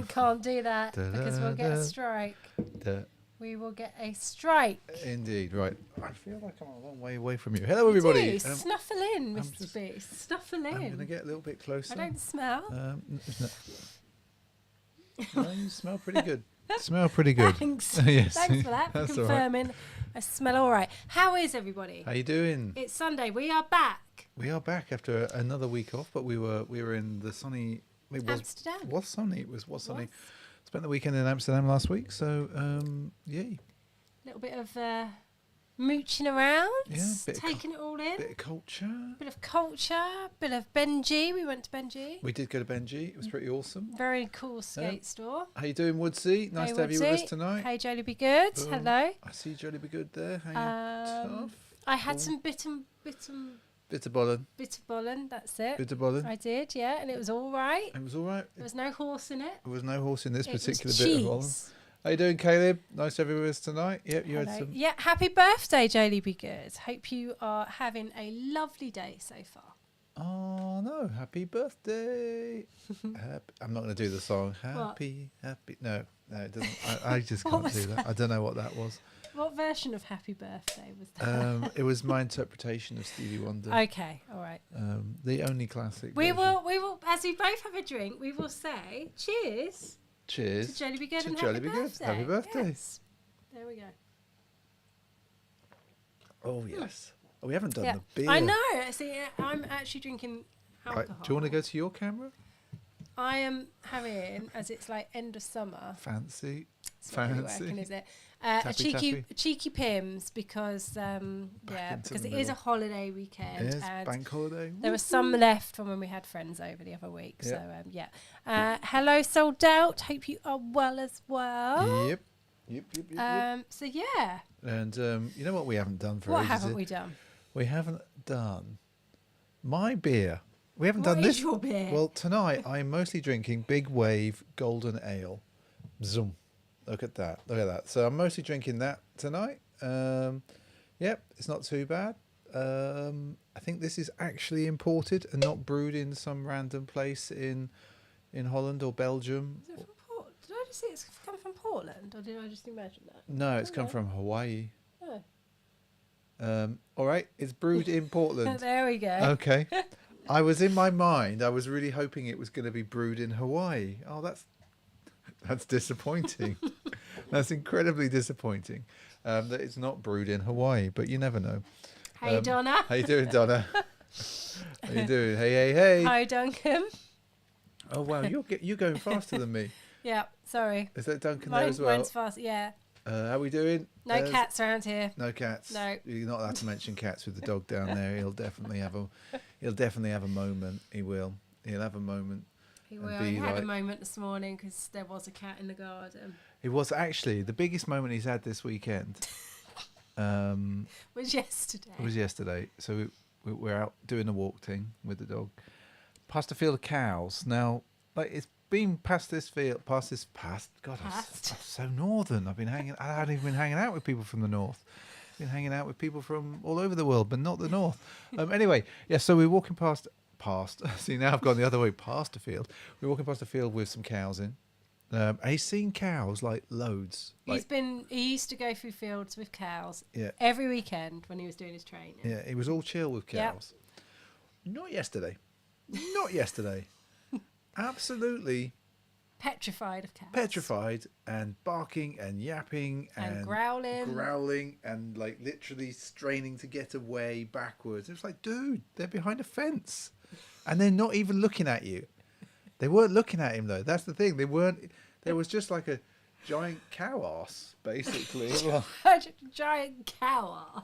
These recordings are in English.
Can't do that because we'll get a strike. We will get a strike. Indeed, right. I feel like I'm a long way away from you. Hello, everybody. Snuffle in, Mr. Beast. Snuffle in. I'm going to get a little bit closer. I don't smell. No, you smell pretty good. Smell pretty good. Thanks. Yes. Thanks for that. For confirming. Right. I smell all right. How is everybody? How you doing? It's Sunday. We are back. We are back after another week off, but we were in the sunny. Amsterdam. Was sunny. It was sunny. Spent the weekend in Amsterdam last week, so yay. A little bit of mooching around, taking it all in. Bit of culture. Bit of Benji. We went to Benji. We did go to Benji. It was pretty awesome. Very cool skate store. How you doing, Woodsy? Nice to have you with us tonight. Hey, Jolie Be Good. Hello. I see Jolie Be Good there. How you tough? I had some Bitterbollen, that's it. Bitterbollen. I did, yeah, and it was all right. It was all right. There was no horse in it. There was no horse in this particular Bitterbollen. How you doing, Caleb? Nice to have you with us tonight. Yep, you had some. Yeah, happy birthday, Jolie Be Good. Hope you are having a lovely day so far. Oh no, happy birthday. I'm not going to do the song. Happy. No, it doesn't. I just can't do that. I don't know what that was. What version of Happy Birthday was that? It was my interpretation of Stevie Wonder. Okay, all right. The only classic. We will, as we both have a drink, we will say cheers. Cheers. To Jolie Be Good and Jolie happy birthday. Happy birthday. Yes. There we go. Oh, yes. Oh, we haven't done the beer. I know. See, I'm actually drinking alcohol. Right, do you want to go to your camera? I am having, as it's like end of summer. Fancy. It's not really working, is it? A cheeky Pimm's because because it is a holiday weekend. It is bank holiday. There was some left from when we had friends over the other week. So hello, Sold Out. Hope you are well as well. Yep. So yeah. And you know what we haven't done for what ages? Haven't we done? We haven't done my beer. We haven't what done is this. Your beer? Well, tonight I'm mostly drinking Big Wave Golden Ale. Zoom. Look at that. So I'm mostly drinking that tonight. It's not too bad. I think this is actually imported and not brewed in some random place in Holland or Belgium. Is it from Portland? Did I just see it's come from Portland, or did I just imagine that? No, it's come from Hawaii. Oh. All right, it's brewed in Portland. There we go. Okay. I was in my mind, I was really hoping it was going to be brewed in Hawaii. Oh, that's disappointing. That's incredibly disappointing that it's not brewed in Hawaii, but you never know. Hey, Donna. How you doing, Donna? How you doing? Hey. Hi, Duncan. Oh, wow. You're going faster than me. Yeah, sorry. Is that Duncan there as well? Mine's fast, yeah. How we doing? No cats around here. No cats. No. You're not allowed to mention cats with the dog down there. He'll definitely have a moment. He'll have a moment. He will. He had a moment this morning because there was a cat in the garden. It was actually the biggest moment he's had this weekend. Was yesterday. It was yesterday. So we're out doing a walk thing with the dog. Past a field of cows. Now, it's been past this field, God, I'm so northern. I hadn't even been hanging out with people from the north. I've been hanging out with people from all over the world, but not the north. Anyway, so we're walking past. See, now I've gone the other way, past a field. We're walking past a field with some cows in. And he's seen cows like loads. He used to go through fields with cows every weekend when he was doing his training. Yeah, he was all chill with cows. Yep. Not yesterday. Absolutely petrified of cows. Petrified and barking and yapping and growling and like literally straining to get away backwards. It was like, dude, they're behind a fence and they're not even looking at you. They weren't looking at him though. That's the thing. They weren't. There was just like a giant cow ass, basically. Giant cow ass.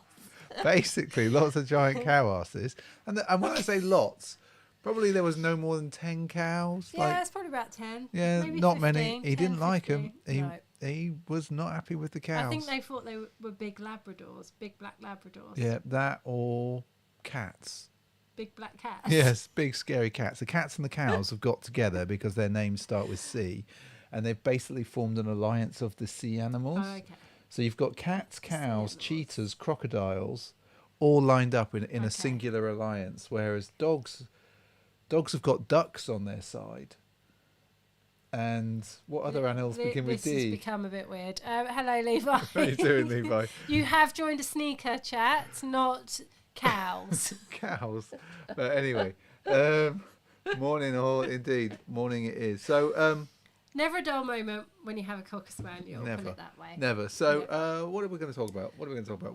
Basically, lots of giant cow asses. And when I say lots, probably there was no more than 10 cows. Yeah, it's probably about 10. Yeah, maybe not 15, many. He 10, didn't like 15. them. He was not happy with the cows. I think they thought they were big Labradors, big black Labradors. Yeah, that or cats. Big black cats. Yes, big scary cats. The cats and the cows have got together because their names start with C, and they've basically formed an alliance of the sea animals. Oh, okay. So you've got cats, cows, cheetahs, crocodiles, all lined up in a singular alliance, whereas dogs have got ducks on their side. And what other animals begin with This D? has become a bit weird. Hello, Levi. How are you doing, Levi? You have joined a sneaker chat, not cows. Cows. But anyway, morning all indeed. Morning it is. So Never a dull moment when you have a Cocker Spaniel, never, put it that way. never. So what are we going to talk about?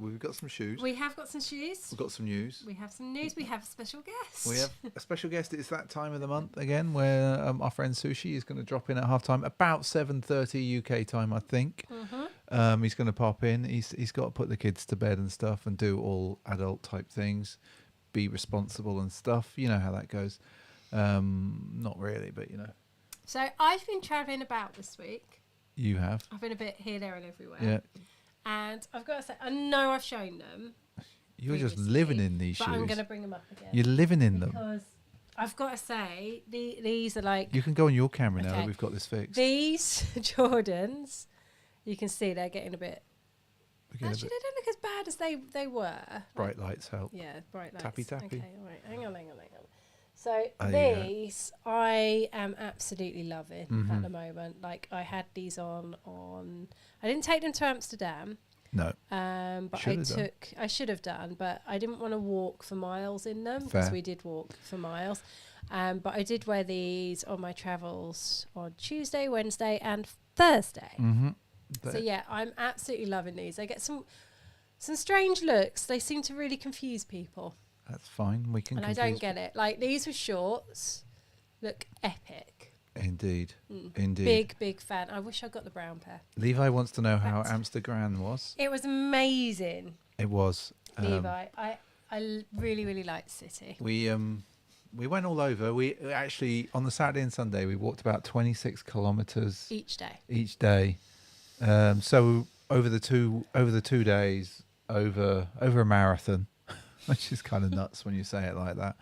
We've got some shoes. We have got some shoes. We've got some news. We have some news. We have a special guest. We have a special guest. It's that time of the month again where our friend Sushi is going to drop in at half time, about 7:30 UK time, I think. Mm-hmm. He's going to pop in. He's got to put the kids to bed and stuff and do all adult type things, be responsible and stuff. You know how that goes. Not really, but you know. So I've been travelling about this week. You have. I've been a bit here, there and everywhere. Yeah. And I've got to say, I know I've shown them. You're just previously, living in these shoes. But I'm going to bring them up again. You're living in them. Because I've got to say, these are like... You can go on your camera now Okay. that we've got this fixed. These Jordans, you can see they're getting a bit... We're getting a Actually, bit they don't look as bad as they were. bright lights help. Yeah, bright lights. Tappy, tappy. Okay, all right. Hang on. So Yeah. these I am absolutely loving Mhm. at the moment. Like I had these on. I didn't take them to Amsterdam. No. But I should have done, but I didn't want to walk for miles in them because Fair. we did walk for miles. But I did wear these on my travels on Tuesday, Wednesday, and Thursday. Mm-hmm. So yeah, I'm absolutely loving these. They get some strange looks. They seem to really confuse people, That's fine. We can. and I don't get it. Like these with shorts, look epic. Indeed. Indeed. Big fan. I wish I got the brown pair. Levi wants to know how That's- Amsterdam was. It was amazing, It was. Levi. I really liked the city. We went all over. We actually on the Saturday and Sunday we walked about 26 kilometers Each day. each day. So over the 2 days, over a marathon, which is kind of nuts when you say it like that.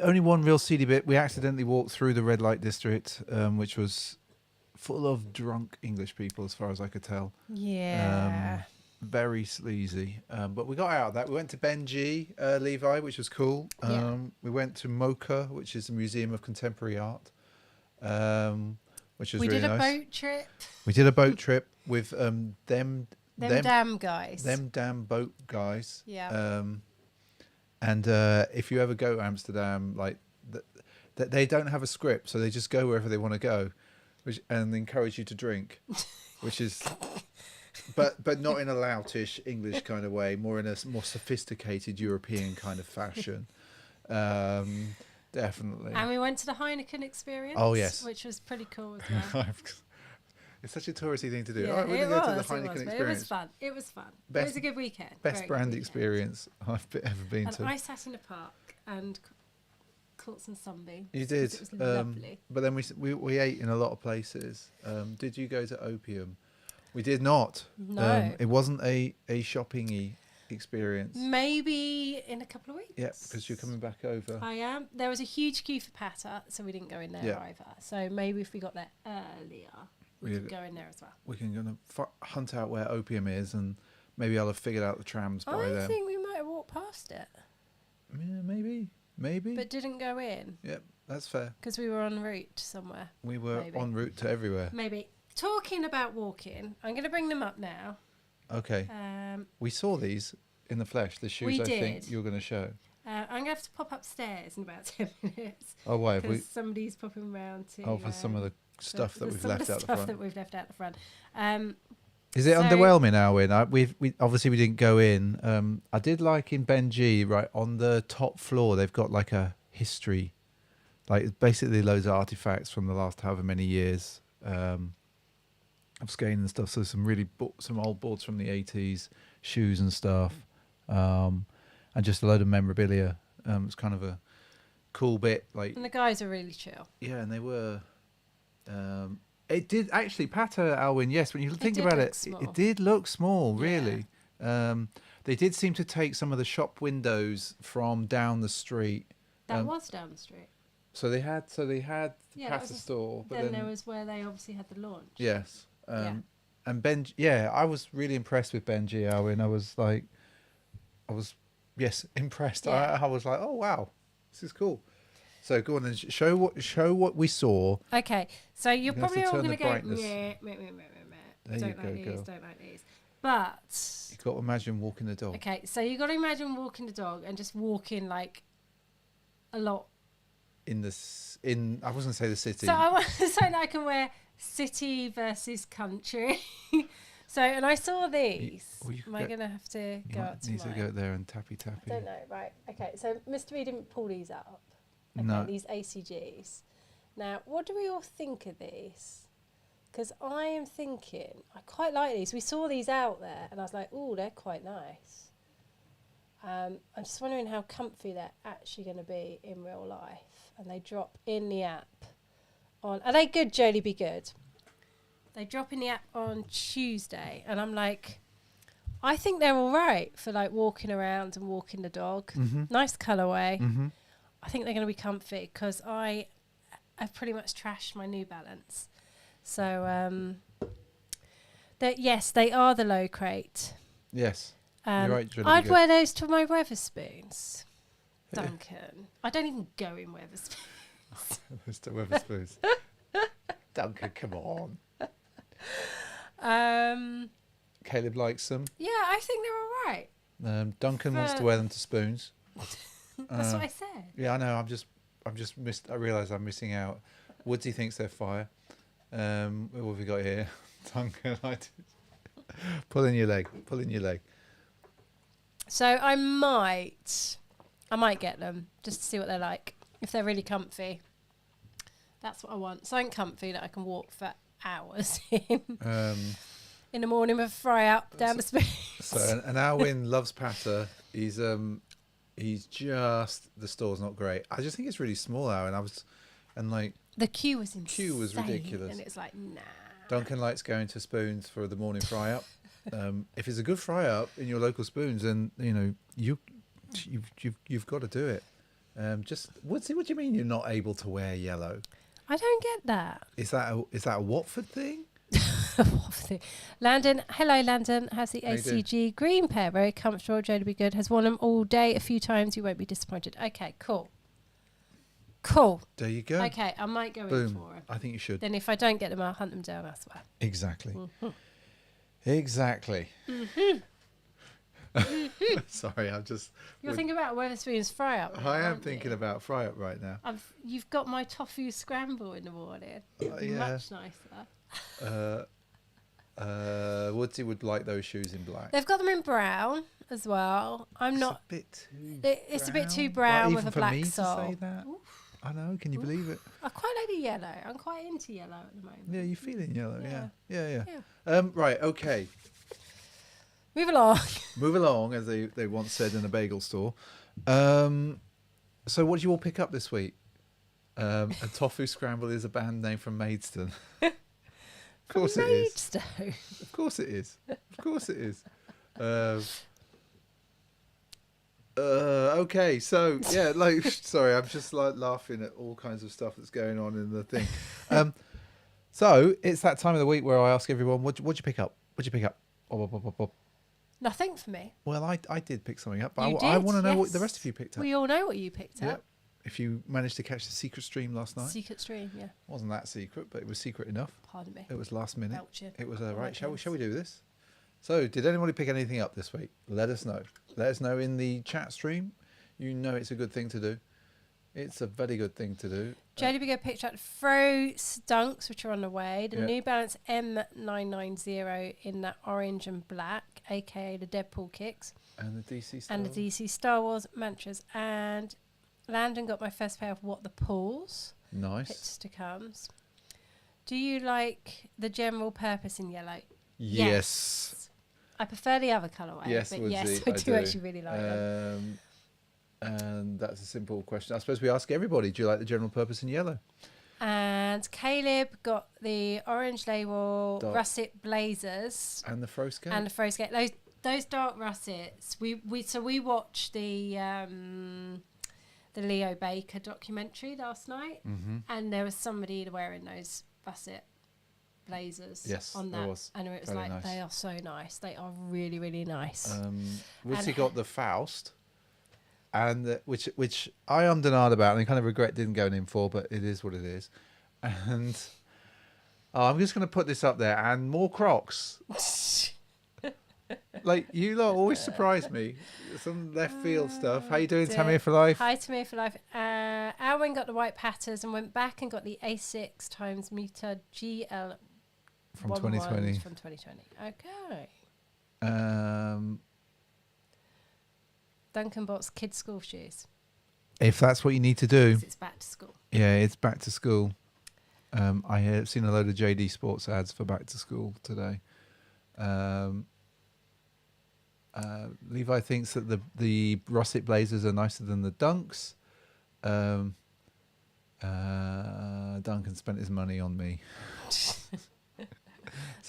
Only one real seedy bit. We accidentally walked through the red light district, which was full of drunk English people, as far as I could tell. Yeah. Very sleazy. But we got out of that. We went to Benji, Levi, which was cool. Yeah. We went to Mocha, which is a museum of contemporary art, which was We really did a nice. boat trip. We did a boat trip with them Damn guys. them damn boat guys. Yeah. And if you ever go to Amsterdam, like they don't have a script, so they just go wherever they want to go, and encourage you to drink, which is, but not in a loutish English kind of way, more in a more sophisticated European kind of fashion. Definitely. And we went to the Heineken experience. Oh, yes. Which was pretty cool as well. It's such a touristy thing to do. Yeah, All right, we're it going to go to was, the Heineken but experience. it was fun. It was fun. It was a good weekend. Best Very good brand weekend. experience I've ever been And to. I sat in a park and caught some sunbeams. You did. 'cause It was lovely. But then we ate in a lot of places. Did you go to Opium? We did not. No. It wasn't a shopping-y experience. Maybe in a couple of weeks. Yeah, because you're coming back over. I am. There was a huge queue for Pata, so we didn't go in there Yeah. either. So maybe if we got there earlier, we could go in there as well. We can hunt out where Opium is, and maybe I'll have figured out the trams by I then. think we might have walked past it, Yeah, maybe. but didn't go in Yeah, that's fair. because we were en route somewhere. We were Maybe. en route to everywhere. Maybe. Talking about walking, I'm going to bring them up now. Okay. We saw these in the flesh, the shoes We I think did. you were going to show. I'm going to have to pop upstairs in about 10 minutes. Oh, why? Have we? Because somebody's popping round to... Oh, for some of the stuff that we've left out the front. that we've left out the front. Is it So- underwhelming, Alwyn? We obviously we didn't go in. I did like in Benji, right on the top floor. They've got like a history, like it's basically loads of artifacts from the last however many years of skating and stuff. So some really some old boards from the 80s, shoes and stuff, and just a load of memorabilia. It's kind of a cool bit. Like And the guys are really chill. yeah, and they were. It did actually, Pata, Alwyn. Yes, when you think did about look it, small. it did look small. Really, they did seem to take some of the shop windows from down the street. That was down the street. So they had the Yeah, that Pata was store, but Then there was where they obviously had the launch. yes, Yeah. and Benji. Yeah, I was really impressed with Benji, Alwyn. I was impressed. Yeah. I was like, oh wow, this is cool. So go on and show what we saw. Okay, so you're You're gonna probably have to all turn going to the go, brightness. There don't you like go, these, girl. don't like these. But, You've got to imagine walking the dog. okay, so you've got to imagine walking the dog and just walking like a lot. I wasn't going to say the city. So I want something I can wear city versus country. So, and I saw these. Am I going to have to go up to Need to mine? go there and tappy. I don't know. Right. Okay. So Mr. B didn't pull these up. Okay, No. these ACGs. Now, what do we all think of these? Because I am thinking, I quite like these. We saw these out there, and I was like, oh, they're quite nice. I'm just wondering how comfy they're actually going to be in real life. And they drop in the app. Are they good, Jolie? Be good. They drop in the app on Tuesday, and I'm like, I think they're all right for like walking around and walking the dog. Mm-hmm. Nice colourway. Mm-hmm. I think they're going to be comfy because I've pretty much trashed my New Balance. So, yes, they are the low crate. Yes. You're right, Jolie, I'd be wear those to my Weatherspoons. Duncan. I don't even go in Weatherspoons. Mr. Weatherspoons. Duncan, come on. Caleb likes them. Yeah, I think they're all right. Duncan wants to wear them to spoons. That's what I said. Yeah, I know. I'm just missed. I realise I'm missing out. Woodsy thinks they're fire. What have we got here? Duncan, pulling your leg. So I might get them just to see what they're like. If they're really comfy. That's what I want. Something comfy that I can walk for hours in. In the morning with a fry up down the spoons. So and Alwyn loves patter. He's just, the store's not great. I just think it's really small, Alwyn. The queue was insane. Queue was ridiculous. And it's like, nah. Duncan likes going to Spoons for the morning fry up. If it's a good fry up in your local Spoons, then you've got to do it. What do you mean you're not able to wear yellow? I don't get that. Is that a Watford thing? Landon, hello Landon. How's the How you ACG green pair? Very comfortable. Joe to be good. Has worn them all day a few times. You won't be disappointed. Okay, cool. There you go. Okay, I might go in Boom. for them. I think you should. Then if I don't get them, I'll hunt them down elsewhere. Exactly. Mm-hmm. Exactly. Sorry, I'm just. You're thinking about Weatherspoons fry up. Now, I am aren't thinking you? about fry up right now. You've got my tofu scramble in the morning. It'd be Yeah. much nicer. Woodsy would like those shoes in black. They've got them in brown as well. I'm not. It's a bit too brown with a black sole. Say that? I know. Can you believe it? I quite like the yellow. I'm quite into yellow at the moment. Yeah, you're feeling yellow. Yeah. Yeah. Right. Okay. Move along. Move along, as they once said in a bagel store. So what did you all pick up this week? A tofu scramble is a band name from Maidstone. Of course it is. Of course it is. Of course it is. Okay, so yeah, sorry, I'm just laughing at all kinds of stuff that's going on in the thing. So it's that time of the week where I ask everyone, what'd you pick up? What'd you pick up? Nothing for me. Well, I did pick something up, but You I did, want to know what yes. the rest of you picked up. We all know what you picked Yeah. up. If you managed to catch the secret stream last night. Secret stream, yeah. Wasn't that secret, but it was secret enough. Pardon me. It was last minute. Belching. It was Oh my right. Shall goodness. we do this? So, did anybody pick anything up this week? Let us know. Let us know in the chat stream. You know it's a good thing to do. It's a very good thing to do. Jodie Bigger picked up the Fro Stunks, which are on the way. The Yeah. New Balance M990 in that orange and black, aka the Deadpool kicks. And the DC stuff. And the DC Star Wars mantras. And Landon got my first pair of What the Pools. Nice. Pictures to comes. Do you like the general purpose in yellow? Yes. I prefer the other colourway. Yes, but Woodsy, yes, I do actually really like them. And that's a simple question. I suppose we ask everybody, do you like the general purpose in yellow? And Caleb got the orange label Dark. russet blazers And the fro skate? and the fro skate. Those dark russets. We watched the Leo Baker documentary last night, and there was somebody wearing those russet blazers. Yes, on there that, was. and it was Very like nice. they are so nice. They are really really nice. Woodsy And- got the Faust. and which I ummed and ahed about, and I kind of regret didn't go in for, but it is what it is. And I'm just going to put this up there, and more Crocs. Like, you lot always surprise me. Some left field stuff. How you doing, Tamir for life? Hi, Tamir for life. Alwyn got the white patters and went back and got the A6 times Muta GL from 2020. From 2020. Okay. Duncan Bott's kids' school shoes. If that's what you need to do. It's back to school. Yeah, it's back to school. I have seen a load of JD Sports ads for back to school today. Levi thinks that the russet blazers are nicer than the Dunks. Duncan spent his money on me.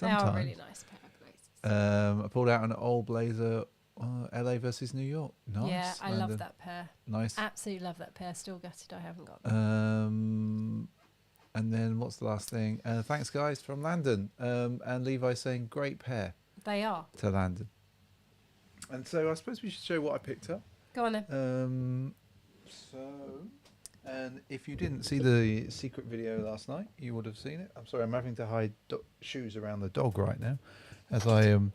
They are a really nice pair of blazers. I pulled out an old blazer, LA versus New York. Nice. Yeah, I Landon. love that pair. Nice. Absolutely love that pair. Still gutted I haven't got them. And then what's the last thing? Thanks, guys, from Landon. And Levi saying, great pair. They are. To Landon. And so I suppose we should show what I picked up. Go on then. And if you didn't see the secret video last night, you would have seen it. I'm sorry, I'm having to hide shoes around the dog right now as I am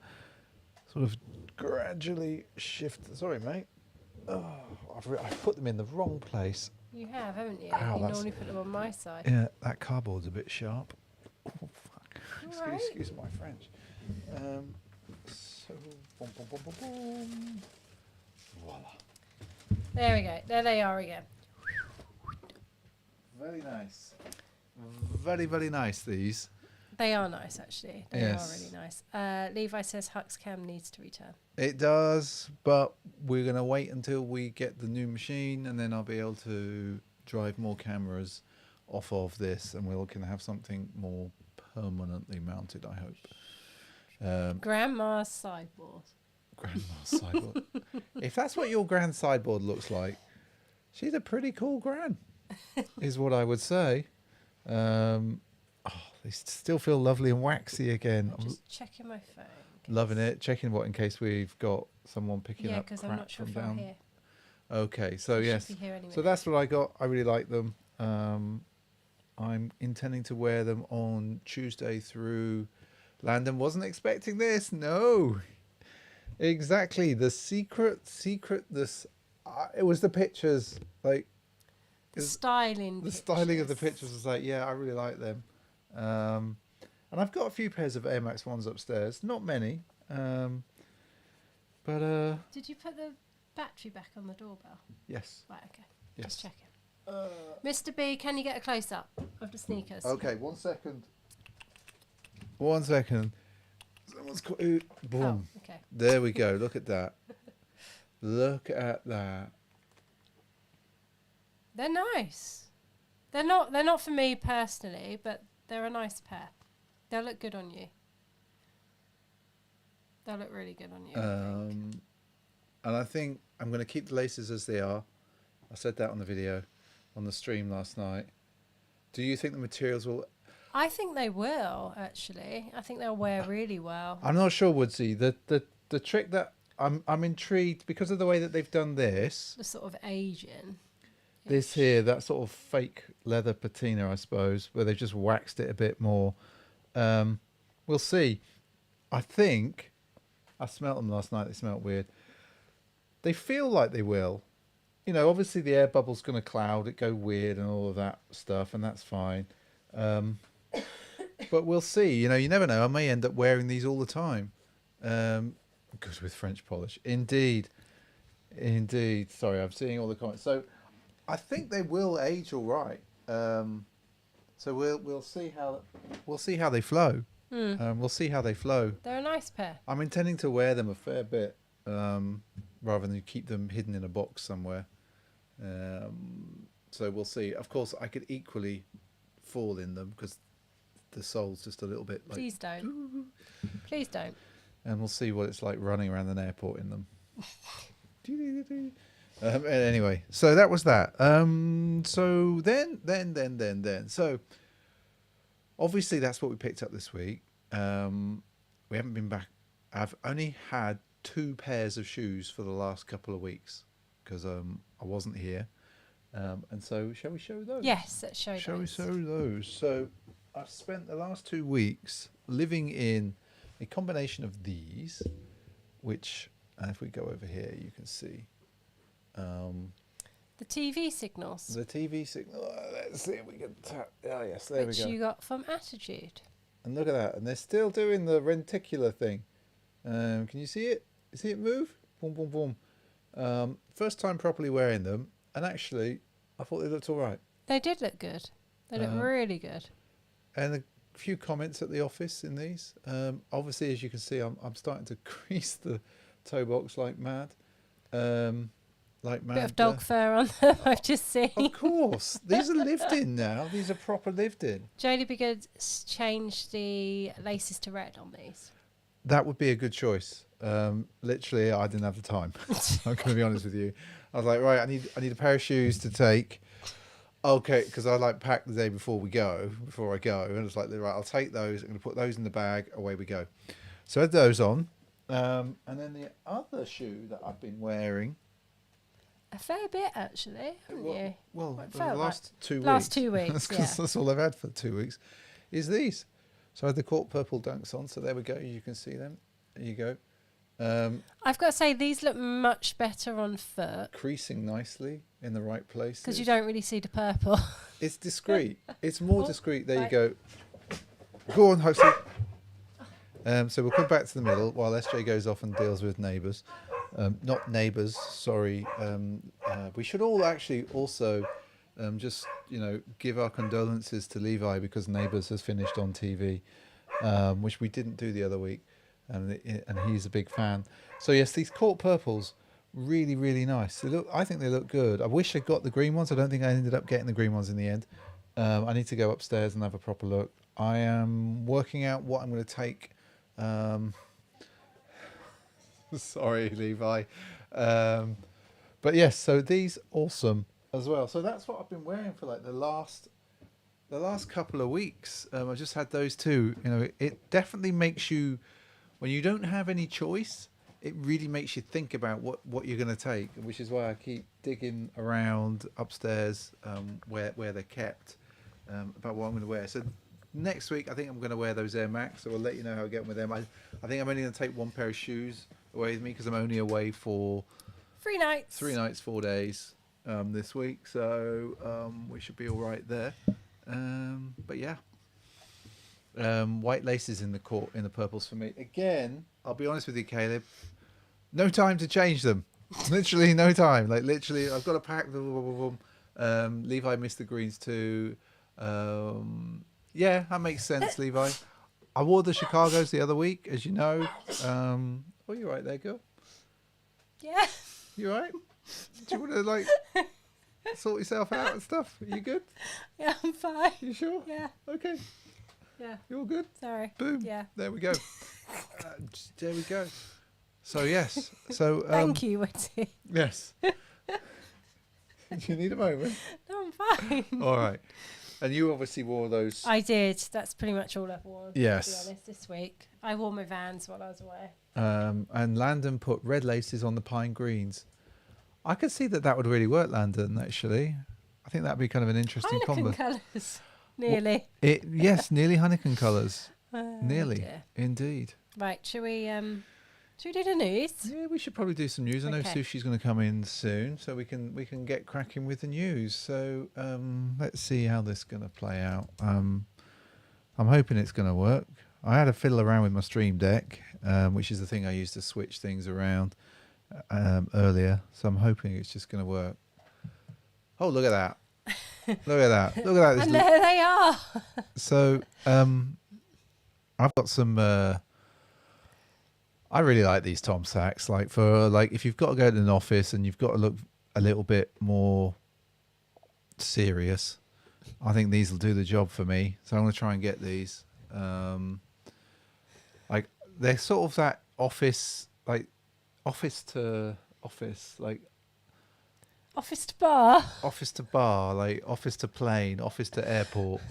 sort of gradually shift. Sorry, mate. Oh, I've put them in the wrong place. You have, haven't you? Ow, you normally put them on my side. Yeah, that cardboard's a bit sharp. Oh, fuck. Right. Excuse my French. So, boom, boom, boom, boom, boom. Voila. There we go. There they are again. Very nice. Very, very nice, these. They are nice, actually. They Yes. are really nice. Levi says Hux Cam needs to return. It does, but we're going to wait until we get the new machine, and then I'll be able to drive more cameras off of this, and we're going to have something more permanently mounted, I hope. Grandma's sideboard. Grandma's sideboard. If that's what your grand sideboard looks like, she's a pretty cool gran, is what I would say. They still feel lovely and waxy again. I'm just checking my phone. Loving it. Checking what in case we've got someone picking up because crap I'm not sure from if I'm down. here. Okay, so yes. Should be here any So that's what I got. I really like them. I'm intending to wear them on Tuesday through. Landon wasn't expecting this. No. Exactly. The secret, this. It was the pictures. Like. The styling. The styling of the pictures was like, yeah, I really like them. And I've got a few pairs of Air Max 1s upstairs. Not many. But. Did you put the battery back on the doorbell? Yes. Right, okay. Yes. Just checking. Mr. B, can you get a close up of the sneakers? Okay, 1 second. 1 second. Someone's boom. Oh, okay. There we go. Look at that. Look at that. They're nice. They're not for me personally, but they're a nice pair. They'll look good on you. They'll look really good on you. I think. And I think I'm going to keep the laces as they are. I said that on the video, on the stream last night. Do you think the materials will? I think they will, actually. I think they'll wear really well. I'm not sure, Woodsy. The trick that I'm intrigued because of the way that they've done this. The sort of Asian. This here, that sort of fake leather patina, I suppose, where they've just waxed it a bit more. We'll see. I think I smelt them last night. They smelt weird. They feel like they will. You know, obviously the air bubble's going to cloud it, go weird and all of that stuff, and that's fine. But we'll see. You know, you never know. I may end up wearing these all the time. Good with French polish. Indeed. Indeed. Sorry, I'm seeing all the comments. So I think they will age all right. So we'll see how they flow. We'll see how they flow. They're a nice pair. I'm intending to wear them a fair bit, rather than keep them hidden in a box somewhere. So we'll see. Of course, I could equally fall in them because the sole's just a little bit like. Please don't. Please don't. And we'll see what it's like running around an airport in them. Anyway, so that was that. So then. So obviously that's what we picked up this week. We haven't been back. I've only had 2 pairs of shoes for the last couple of weeks because I wasn't here. And so, shall we show those? Yes, let's show Shall we those. show those? So, I've spent the last 2 weeks living in a combination of these, which, if we go over here, you can see. The TV signals. The TV signal. Let's see if we can tap. Oh, yes, there which we go. you got from Attitude. And look at that. And they're still doing the renticular thing. Can you see it? You see it move? Boom, boom, boom. First time properly wearing them. And actually, I thought they looked all right. They did look good. They look really good. And a few comments at the office in these. Obviously, as you can see, I'm starting to crease the toe box like mad. Bit of dog fur on them, I've just seen. Of course. These are lived in now. These are proper lived in. Jodie Biggard changed the laces to red on these. That would be a good choice. Literally, I didn't have the time. I'm going to be honest with you. I was like, right, I need a pair of shoes to take. Okay, because I like pack the day before I go. And it's like, right, I'll take those. I'm going to put those in the bag. Away we go. So I had those on. And then the other shoe that I've been wearing. A fair bit, actually, haven't you? Well, It the felt last like 2 weeks. Last 2 weeks, yeah. That's all I've had for 2 weeks, is these. So I had the court purple dunks on, so there we go. You can see them. There you go. I've got to say, these look much better on foot. Creasing nicely in the right place. Because you don't really see the purple. It's discreet. It's more discreet. There right. you go. Go on, Hosey. So we'll come back to the middle while SJ goes off and deals with neighbours. Not neighbours, sorry. We should all actually also just, give our condolences to Levi because Neighbours has finished on TV, which we didn't do the other week, and he's a big fan. So yes, these court purples, really, really nice. I think they look good. I wish I got the green ones. I don't think I ended up getting the green ones in the end. I need to go upstairs and have a proper look. I am working out what I'm going to take. Sorry, Levi. But yes, so these awesome as well. So that's what I've been wearing for like the last couple of weeks. I just had those two. It definitely makes you, when you don't have any choice, it really makes you think about what you're going to take, which is why I keep digging around upstairs where they're kept about what I'm going to wear. So next week, I think I'm going to wear those Air Max. So I'll let you know how I get on with them. I think I'm only going to take one pair of shoes away with me because I'm only away for 3 nights. 3 nights, 4 days this week. So we should be all right there. But yeah. White laces in the purples for me. Again, I'll be honest with you, Caleb. No time to change them. Literally no time. Like literally, I've got to pack. Levi missed the greens too. Yeah, that makes sense, Levi. I wore the Chicago's the other week, as you know. Oh, you're right there, girl. Yeah. You all right? Do you want to sort yourself out and stuff? Are you good? Yeah, I'm fine. You sure? Yeah. Okay. Yeah. You're good? Sorry. Boom. Yeah. There we go. There we go. So, yes. So thank you, Whitty. Yes. Do you need a moment? No, I'm fine. All right. And you obviously wore those. I did. That's pretty much all I've worn, yes. to be honest, this week. I wore my Vans while I was away. And Landon put red laces on the pine greens. I could see that would really work, Landon, actually. I think that would be kind of an interesting combo. Heineken colours. Nearly. Yes, nearly Heineken colours. Nearly. Dear. Indeed. Right, should we do the news? Yeah, we should probably do some news. I know Okay. Sushi's going to come in soon, so we can get cracking with the news. So let's see how this is going to play out. I'm hoping it's going to work. I had a fiddle around with my Stream Deck, which is the thing I used to switch things around earlier. So I'm hoping it's just going to work. Oh, look at that. Look at that. Look at that. And there they are. So I've got some... I really like these Tom Sachs. If you've got to go to an office and you've got to look a little bit more serious, I think these will do the job for me. So I'm going to try and get these. They're sort of that office to office, Office to bar. office to bar, like office to plane, office to airport,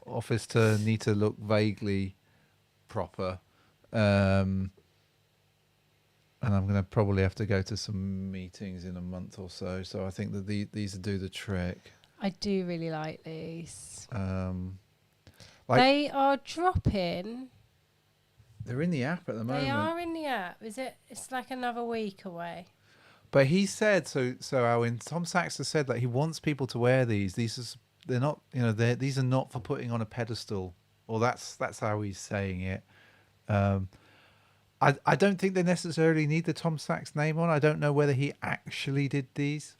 office to need to look vaguely proper. and I'm going to probably have to go to some meetings in a month or so. So I think that these do the trick. I do really like these. Like They are dropping. they're in the app at the moment. They are in the app. Is it? It's like another week away. But he said so. Owen, Tom Sachs has said that he wants people to wear these. They're not. These are not for putting on a pedestal. Or that's how he's saying it. I don't think they necessarily need the Tom Sachs name on. I don't know whether he actually did these.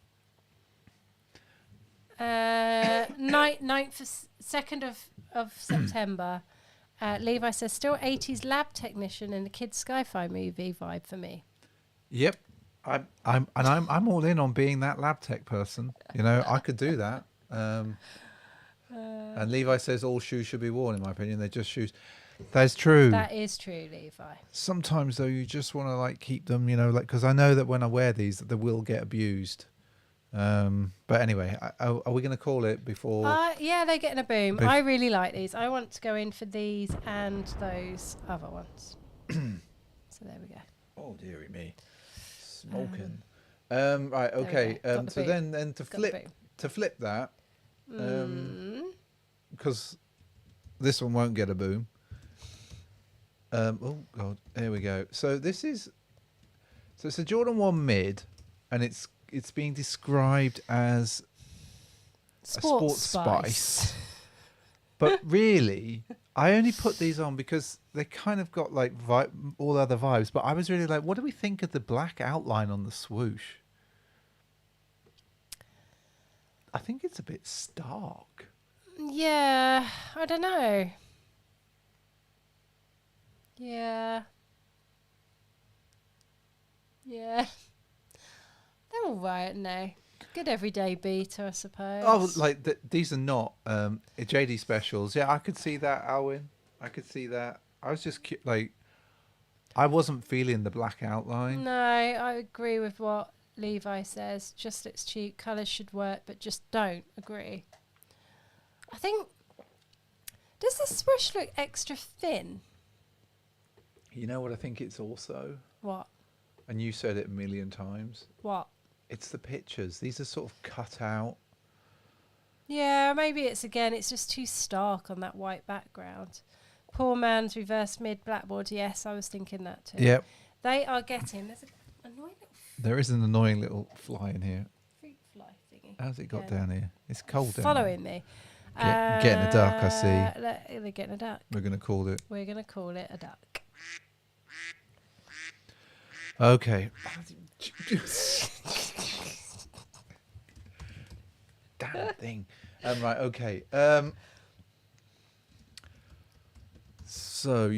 2nd of September. Levi says, still 80s lab technician in the kids' sci-fi movie vibe for me. Yep, I'm all in on being that lab tech person. I could do that. And Levi says all shoes should be worn. In my opinion, they're just shoes. That's true. That is true, Levi. Sometimes though, you just want to keep them. Because I know that when I wear these, that they will get abused. But anyway, are we going to call it before? Yeah, they're getting a boom. I really like these. I want to go in for these and those other ones. So there we go. Oh dearie me, smoking. Right, okay. So then to flip that, because this one won't get a boom. Oh god, here we go. So it's a Jordan 1 mid, and it's being described as a sports spice. But really, I only put these on because they kind of got all other vibes. But I was really what do we think of the black outline on the swoosh? I think it's a bit stark. Yeah, I don't know. Yeah. They're all right, aren't they? Good everyday beater, I suppose. Oh, these are not JD specials. Yeah, I could see that, Alwyn. I could see that. I was just I wasn't feeling the black outline. No, I agree with what Levi says. Just it's cheap. Colours should work, but just don't agree. I think, does the swoosh look extra thin? You know what I think it's also? What? And you said it a million times. What? It's the pictures. These are sort of cut out. Yeah, maybe it's just too stark on that white background. Poor man's reverse mid blackboard. Yes, I was thinking that too. Yep. They are getting. There's an annoying little there is an annoying little fly in here. fruit fly thingy. How's it got down here? It's cold down Following me. Getting a duck, I see. They're getting a duck. We're going to call it. We're going to call it a duck. Okay. Damn thing. Right, okay. So,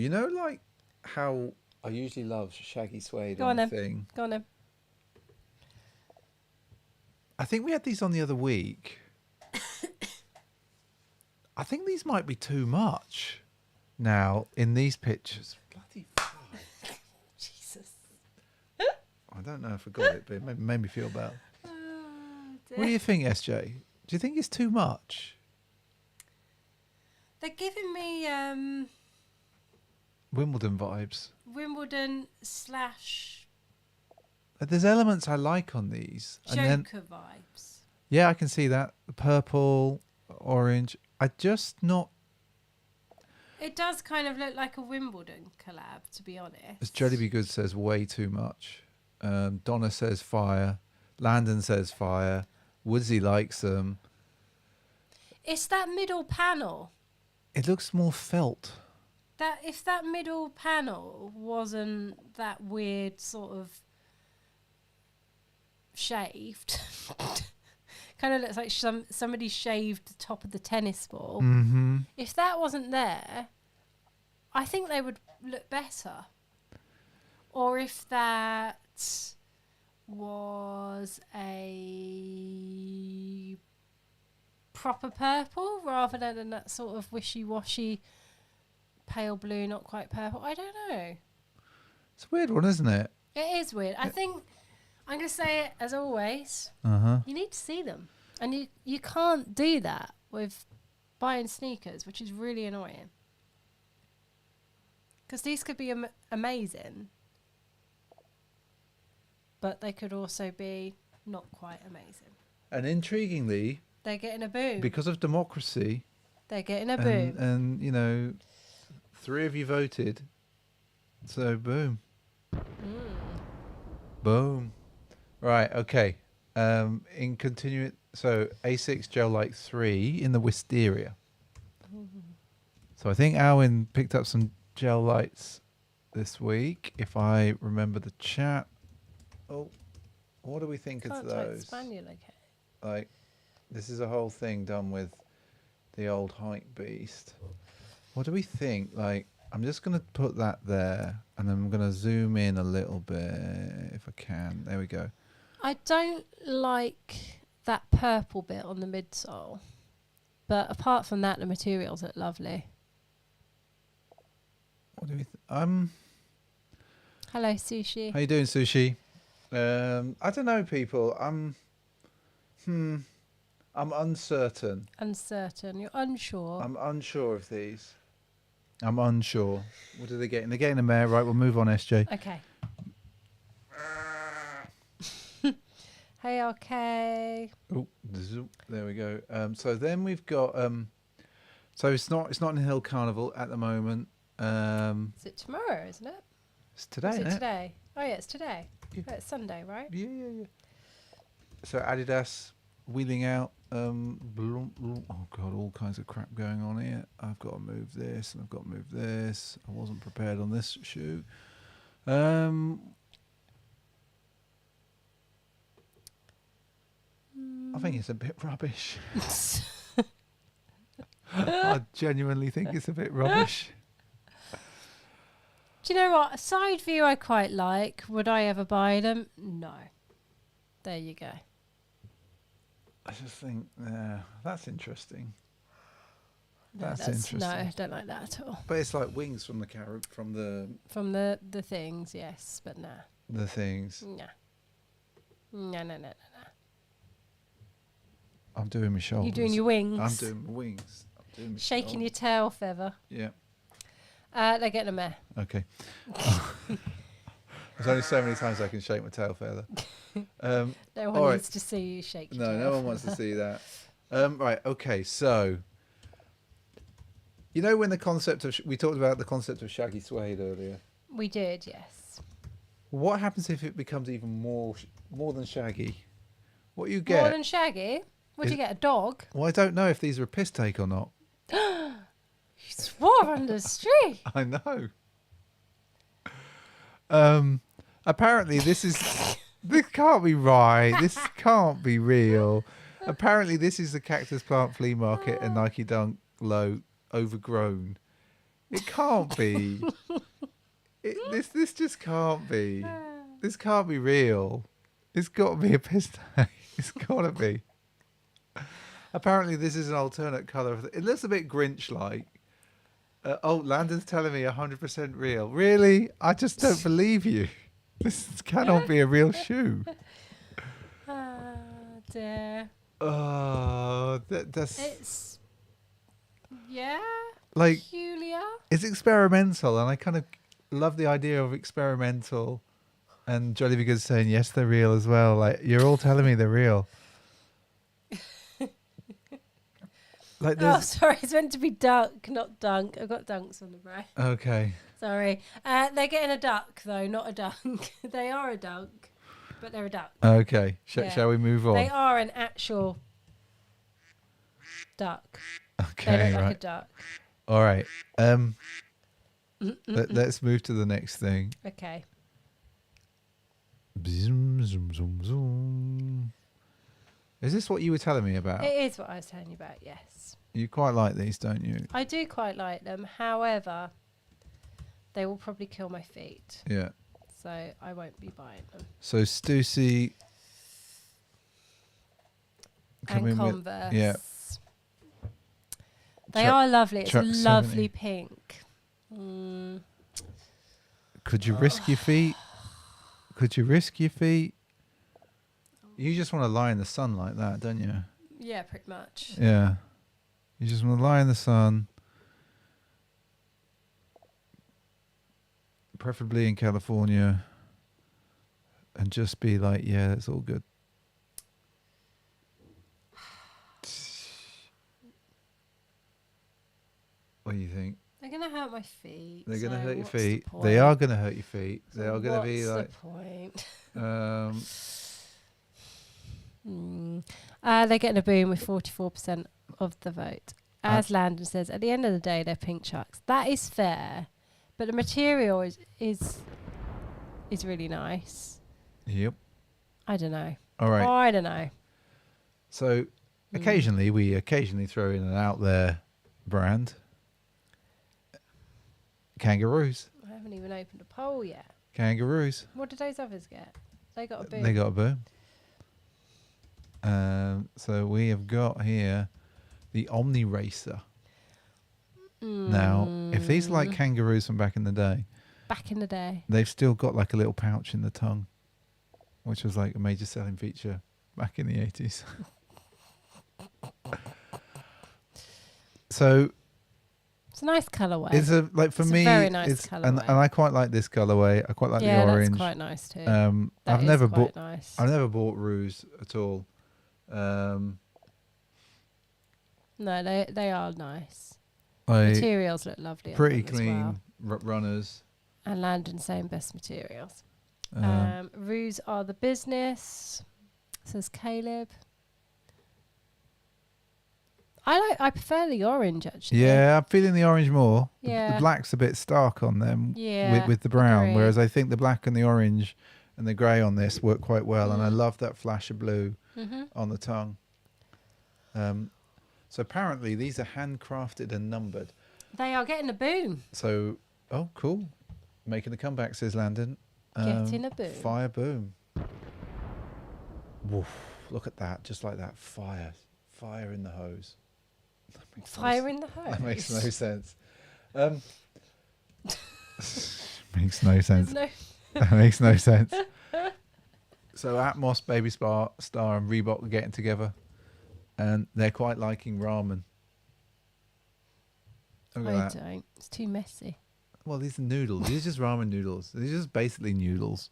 how I usually love shaggy suede Go on then. thing. Go on then. I think we had these on the other week. I think these might be too much now in these pictures. Bloody fly. Jesus. I don't know if I got it, but it made me feel bad. Oh, What do you think, SJ? Do you think it's too much? They're giving me Wimbledon vibes. Wimbledon / There's elements I like on these. Joker vibes. Yeah, I can see that. The purple, orange. It does kind of look like a Wimbledon collab, to be honest. As Jollibee Good says, way too much. Donna says fire. Landon says fire. Woodsy likes them. It's that middle panel. It looks more felt. That if that middle panel wasn't that weird sort of shaved, kind of looks like somebody shaved the top of the tennis ball. Mm-hmm. If that wasn't there, I think they would look better. Or if that was a proper purple rather than that sort of wishy-washy pale blue, not quite purple. I don't know. It's a weird one, isn't it? It is weird. I think I'm going to say it as always. Uh-huh. You need to see them. And you can't do that with buying sneakers, which is really annoying. Because these could be amazing. but they could also be not quite amazing. And intriguingly, They're getting a boom. because of democracy, They're getting a boom. and you know, 3 of you voted, so boom, boom. Right, okay. In continuing, so A6 Gel Light 3 in the Wisteria. So I think Alwyn picked up some gel lights this week, if I remember the chat. Oh, what do we think of those? Spaniel, okay. Like, this is a whole thing done with the old Hike Beast. What do we think? Like, I'm just going to put that there, and then I'm going to zoom in a little bit, if I can. There we go. I don't like that purple bit on the midsole, but apart from that, the materials look lovely. What do we Hello, Sushi. How you doing, Sushi? I don't know, people. I'm uncertain. Uncertain. You're unsure. I'm unsure of these. I'm unsure. What are they getting? They're getting a mare. Right, we'll move on, SJ. Okay. Hey, okay. Oh, there we go. So then we've got. So it's Notting Hill Carnival at the moment. Is it tomorrow, isn't it? It's today, Is isn't it it? today? Oh, yeah, it's today. Yeah. Oh, it's Sunday, right? Yeah. So Adidas wheeling out. Oh god, all kinds of crap going on here. I've got to move this, and I've got to move this. I wasn't prepared on this shoe. I think it's a bit rubbish. I genuinely think it's a bit rubbish. Do you know what? A side view I quite like. Would I ever buy them? No. There you go. I just think, that's interesting. No, That's interesting. No, I don't like that at all. But it's like wings from the carrot, from the things, yes, but nah. the things. Nah. No. I'm doing my shoulders. You're doing your wings. I'm doing my wings. I'm doing my Shaking your tail feather. Yeah. They're getting a meh. Okay. There's only so many times I can shake my tail feather. No one needs to see you shake your tail. No one wants to see that. Right, okay, so you know when the concept of we talked about the concept of shaggy suede earlier. We did, yes. What happens if it becomes even more than shaggy? What you get? More than shaggy? Would you get a dog? Well, I don't know if these are a piss take or not. You swore under the street. I know. Apparently this can't be right. This can't be real. Apparently this is the Cactus Plant Flea Market and Nike Dunk Low overgrown. It can't be. This just can't be. This can't be real. It's got to be a piss take. It's got to be. Apparently this is an alternate colour. It looks a bit Grinch-like. Landon's telling me 100% real. Really? I just don't believe you. This cannot be a real shoe. Oh, dear. Oh, that's... It's... Yeah? Like, peculiar? it's experimental, and I kind of love the idea of experimental. And Jolly Be Good's saying, yes, they're real as well. Like, you're all telling me they're real. Like, oh, sorry. It's meant to be duck, not dunk. I've got dunks on the brain. Okay. Sorry. They're getting a duck, though, not a dunk. They are a dunk, but they're a duck. Okay. Yeah. Shall we move on? They are an actual duck. Okay, they look right. like a duck. All right. Let's move to the next thing. Okay. Zoom, zoom, zoom, zoom. Is this what you were telling me about? It is what I was telling you about, yes. You quite like these, don't you? I do quite like them. However, they will probably kill my feet. Yeah. So I won't be buying them. So Stussy And Converse. Yeah. They are lovely. It's Chuck a 70. lovely pink. Could you risk your feet? Could you risk your feet? You just want to lie in the sun like that, don't you? Yeah, pretty much. Yeah. You just want to lie in the sun. Preferably in California. and just be like, yeah, it's all good. What do you think? They're going to hurt my feet. They're going to so hurt your what's the feet. point? They are going to hurt your feet. So They are going to be what's like. the point? They're getting a boom with 44% of the vote. As Landon says, at the end of the day, they're pink chucks. That is fair, but the material is really nice. Yep. I don't know. All right. I don't know. So occasionally we throw in an out there brand. Kangaroos. I haven't even opened a poll yet. Kangaroos. What did those others get? They got a boom. They got a boom. So we have got here the Omni Racer. Now, if these are like kangaroos from back in the day, they've still got like a little pouch in the tongue, which was like a major selling feature back in the 80s. So it's a nice colourway. It's a like for it's me, a very nice colourway. and I quite like this colourway. I quite like the orange. That's quite nice too. I've never bought. Nice. I've never bought Ruse at all. No, they are nice. Materials look lovely. Pretty clean runners. And Landon saying best materials. Ruse are the business, says Caleb. I prefer the orange actually. Yeah, I'm feeling the orange more. Yeah. The black's a bit stark on them. Yeah. With the brown, agree. whereas I think the black and the orange and the grey on this work quite well, and I love that flash of blue on the tongue. So apparently these are handcrafted and numbered. They are getting a boom. So, oh, cool. Making a comeback, says Landon. Getting a boom. Fire boom. Woof. Look at that. Just like that. Fire in the hose. Fire in the hose? That makes no sense. Makes no sense. That makes no sense. So Atmos, Baby Star and Reebok are getting together. And they're quite liking ramen. Look at that. Don't. It's too messy. Well, these are noodles. These are just ramen noodles. These are just basically noodles.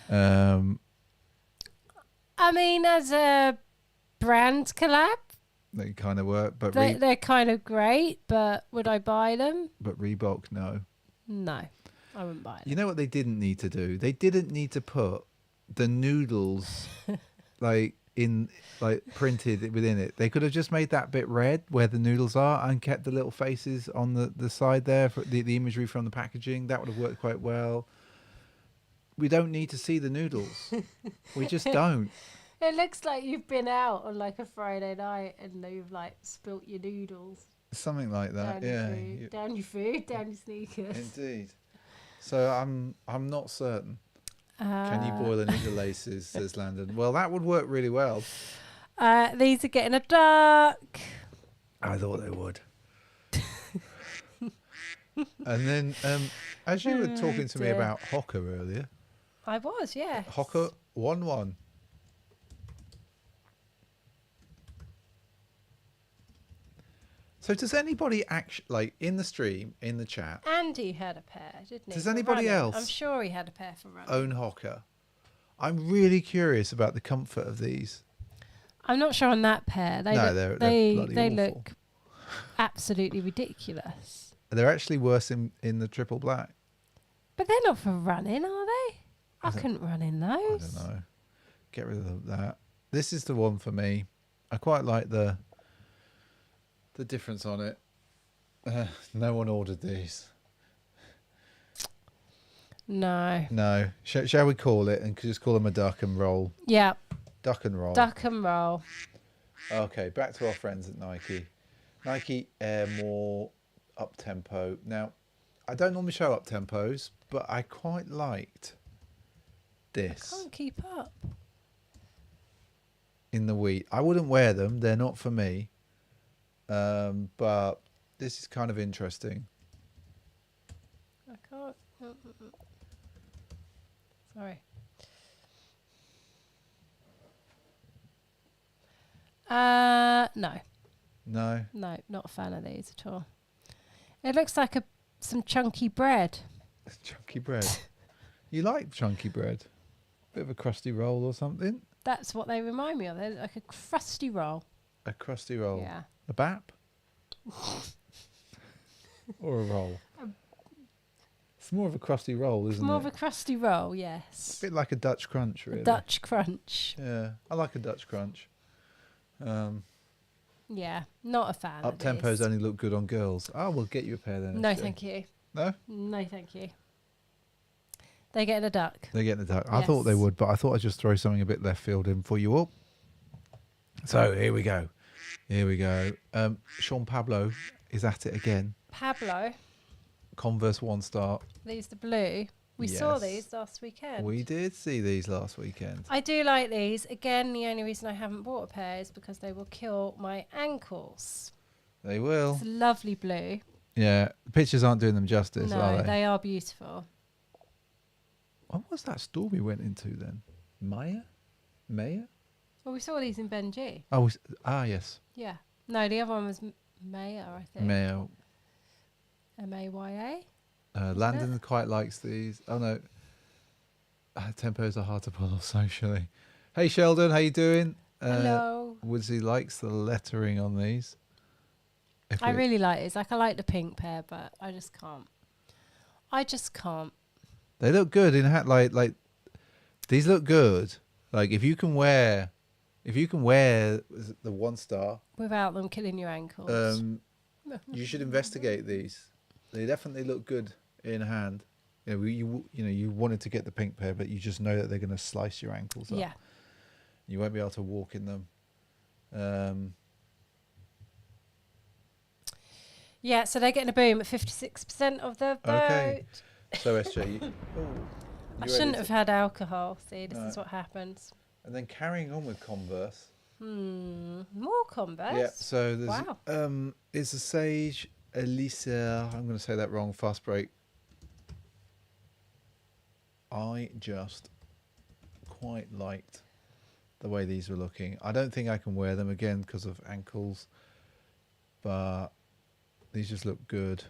I mean, as a brand collab, they kind of work, but they're kind of great. But would I buy them? But Reebok, no. No, I wouldn't buy them. You know what they didn't need to do? They didn't need to put the noodles printed within it. They could have just made that bit red where the noodles are and kept the little faces on the side there for the imagery from the packaging. That would have worked quite well. We don't need to see the noodles. We just don't. It looks like you've been out on like a Friday night and you've like spilt your noodles. Something like that, Down your food, down your sneakers. Indeed. So I'm not certain. Can you boil an interlaces, says Landon. Well, that would work really well. These are getting a dark. I thought they would. And then, as you were talking to me about Hocker earlier. I was, yeah. Hocker 1-1. So does anybody actually, in the stream, in the chat... Andy had a pair, didn't he? Does anybody else... I'm sure he had a pair for running. ...own Hocker? I'm really curious about the comfort of these. I'm not sure on that pair. They look absolutely ridiculous. They're actually worse in the triple black. But they're not for running, are they? I couldn't run in those. I don't know. Get rid of that. This is the one for me. I quite like the difference on it. No one ordered these. No. Shall we call it and just call them a duck and roll? Yeah. Duck and roll. Duck and roll. Okay, back to our friends at Nike. Nike Air more up tempo. Now, I don't normally show up tempos, but I quite liked this. I can't keep up. In the wheat. I wouldn't wear them. They're not for me. But this is kind of interesting. I can't. Sorry. No. No. No, not a fan of these at all. It looks like some chunky bread. Chunky bread. You like chunky bread? Bit of a crusty roll or something. That's what they remind me of. They're like a crusty roll. A crusty roll. Yeah. A bap? Or a roll? It's more of a crusty roll, isn't More it? of a crusty roll, yes. A bit like a Dutch crunch, really. Dutch crunch. Yeah, I like a Dutch crunch. Yeah, not a fan Up of tempos this. only look good on girls. Oh, we'll get you a pair then. No, SJ. thank you. No? No, thank you. They're getting a duck. They're getting the duck. I thought they Yes. would, but I thought I'd just throw something a bit left field in for you all. So here we go. Here we go. Sean Pablo is at it again. Pablo, Converse 1-star. these the blue. We saw Yes. these last weekend. We did see these last weekend. I do like these. Again, the only reason I haven't bought a pair is because they will kill my ankles. They will. It's lovely blue. Yeah, the pictures aren't doing them justice, No, are they? they are beautiful. What was that store we went into then? Maya? Well, we saw these in Benji. Oh, yes. Yeah. No, the other one was Maya, I think. Maya. Maya. Landon quite likes these. Oh no, tempos are hard to pull off socially. Hey Sheldon, how you doing? Hello. Woodsy likes the lettering on these. I really like it. Like, I like the pink pair, but I just can't. They look good in hat. Like these look good. Like if you can wear the 1-star, Without them killing your ankles. you should investigate these. They definitely look good in hand. You wanted to get the pink pair, but you just know that they're going to slice your ankles up. Yeah. You won't be able to walk in them. Yeah, so they're getting a boom at 56% of the vote. Okay. So SJ, I shouldn't have had alcohol. See, this No. is what happens. And then carrying on with Converse. More Converse. Yeah. So there's Wow. it's a Sage Elisa. I'm going to say that wrong. Fast break. I just quite liked the way these were looking. I don't think I can wear them again because of ankles, but these just look good.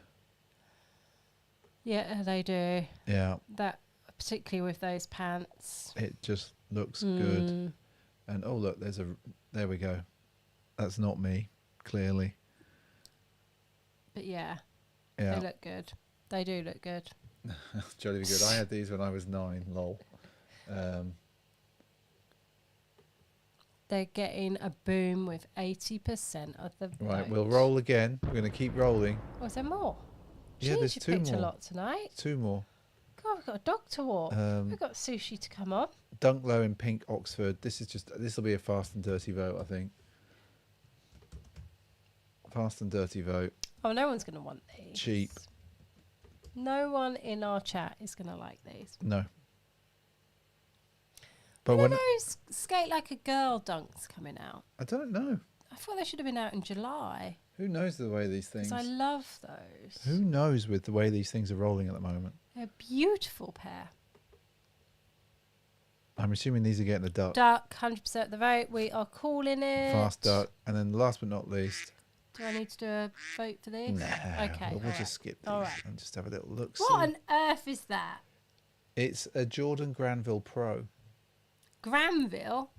Yeah, they do. Yeah, That, particularly with those pants. it just looks good. And oh look, there we go. That's not me, clearly. But yeah, Yeah, they look good. They do look good. jolly good. I had these when I was 9. Lol. They're getting a boom with 80% of the vote. Right, we'll roll again. We're going to keep rolling. Oh, is there more? Yeah, Jeez, there's you 2 picked more. a lot tonight. 2 more. God, we've got a dog to walk. We've got sushi to come on. Dunk Low in pink Oxford. This will be a fast and dirty vote, I think. Fast and dirty vote. Oh, no one's going to want these. Cheap. No one in our chat is going to like these. No. But When when are those skate like a girl dunks coming out? I don't know. I thought they should have been out in July. Who knows the way these things? Because I love those. Who knows with the way these things are rolling at the moment? They're a beautiful pair. I'm assuming these are getting a duck. Duck, 100% the vote. We are calling it. Fast duck. And then last but not least. Do I need to do a vote for this? Nah, Okay. we'll alright. just skip these Alright. and just have a little look. What on earth is that? It's a Jordan Granville Pro. Granville?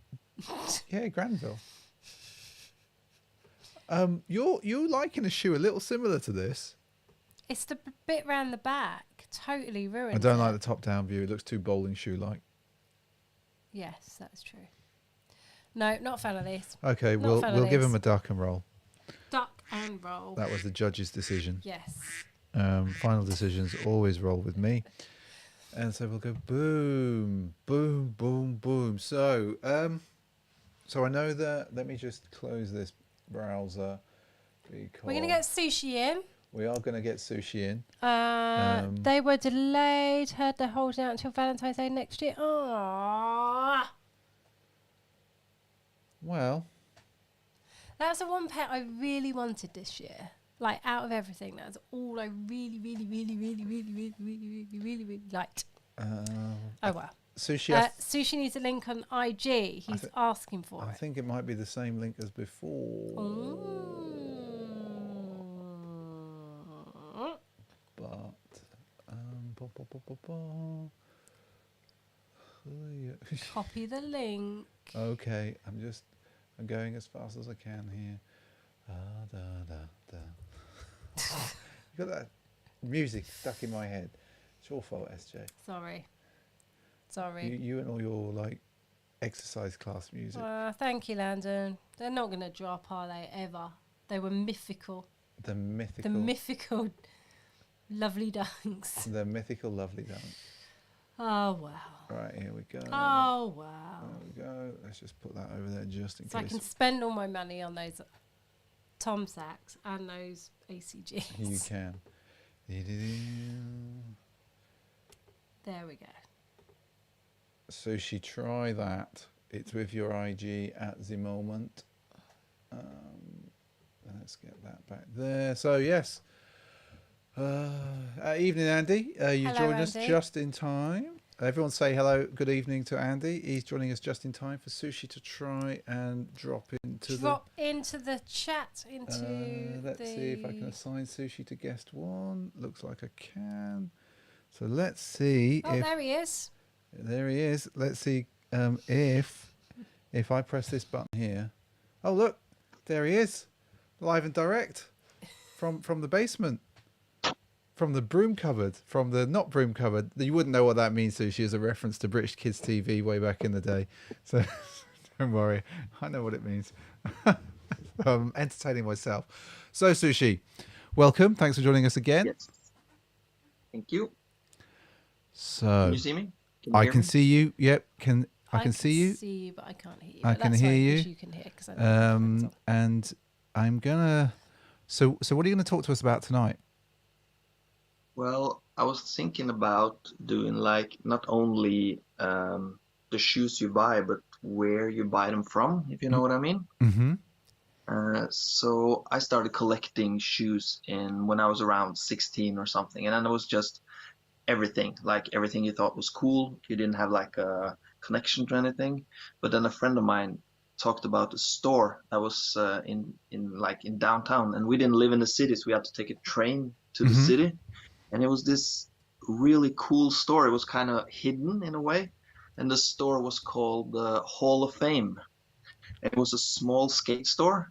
Yeah, Granville. You're liking a shoe a little similar to this. It's the bit round the back. Totally ruined. I don't it. like the top-down view. It looks too bowling shoe-like. Yes, that's true. No, not a fan of these. Okay, Not a fan of we'll give these. him a duck and roll. Duck and roll. That was the judge's decision. Yes. Final decisions always roll with me. And so we'll go boom, boom, boom, boom. So, so I know that. Let me just close this browser because We're going to get sushi in. we are going to get sushi in. They were delayed. Heard they're holding out until Valentine's Day next year. Aww. Well, That's the one pair I really wanted this year. Like, out of everything, that's all I really liked. Oh, well. sushi. Sushi needs a link on IG. He's asking for I it. think it might be the same link as before. But Copy the link. Okay, I'm going as fast as I can here. Da, da, da. You got that music stuck in my head. It's your fault, SJ. Sorry. You and all your like exercise class music. Thank you, Landon. They're not going to drop, are they, ever? They were mythical. The mythical. The mythical lovely dunks. The mythical lovely dunk. Oh, wow. Right, here we go. Oh, wow. There we go. Let's just put that over there just in So case. I can spend all my money on those Tom Sachs and those ACGs. You can. There we go. Sushi, try that. It's with your IG at the moment. Let's get that back there. So, yes. Evening, Andy. You Hello, joined us Andy. just in time. Everyone say hello, good evening to Andy. He's joining us just in time for Sushi to try and drop into the chat, let's see if I can assign Sushi to guest one. Looks like I can. So let's see if... there he is. There he is. Let's see if I press this button here. Oh, look. There he is. Live and direct from the basement. From the broom cupboard, from the not broom cupboard. You wouldn't know what that means, Sushi, as a reference to British Kids TV way back in the day. So don't worry, I know what it means. Entertaining myself. So, Sushi, welcome. Thanks for joining us again. Yes. Thank you. So, can you see me? I can see you. Yep. I can see you. See you, but I can't hear you. I can hear you. You can hear because I and I'm gonna. So what are you gonna talk to us about tonight? Well, I was thinking about doing like not only the shoes you buy, but where you buy them from, if you know what I mean. Mm-hmm. So I started collecting shoes when I was around 16 or something, and then it was just everything you thought was cool. You didn't have like a connection to anything, but then a friend of mine talked about a store that was in downtown, and we didn't live in the city, so we had to take a train to the city. And it was this really cool store. It was kind of hidden in a way. And the store was called the Hall of Fame. It was a small skate store.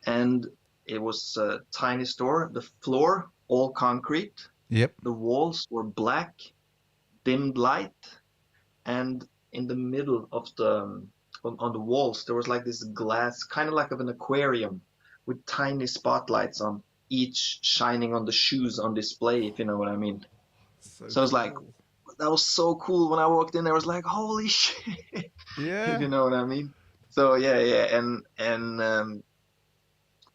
And it was a tiny store. The floor, all concrete. Yep. The walls were black, dimmed light. And in the middle of on the walls, there was like this glass, kind of like of an aquarium with tiny spotlights on each shining on the shoes on display, if you know what I mean. So I was like, that was so cool. When I walked in, I was like, holy shit. Yeah. If you know what I mean. So yeah.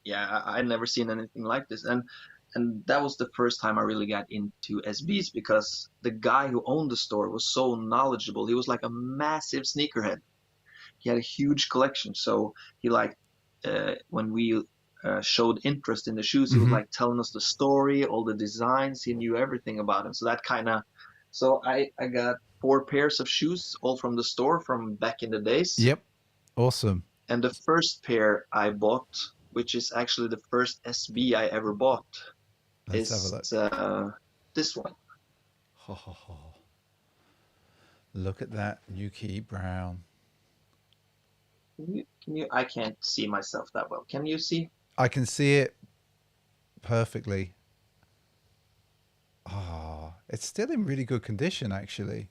I'd never seen anything like this. And that was the first time I really got into SBs, because the guy who owned the store was so knowledgeable. He was like a massive sneakerhead. He had a huge collection. So he when we showed interest in the shoes, he was like telling us the story, all the designs. He knew everything about them. So I got 4 pairs of shoes, all from the store from back in the days. Yep. Awesome. And the first pair I bought, which is actually the first SB I ever bought, Let's is have a look. This one. Look at that, Yuki Brown. Can you? I can't see myself that well. Can you see? I can see it perfectly. It's still in really good condition, actually.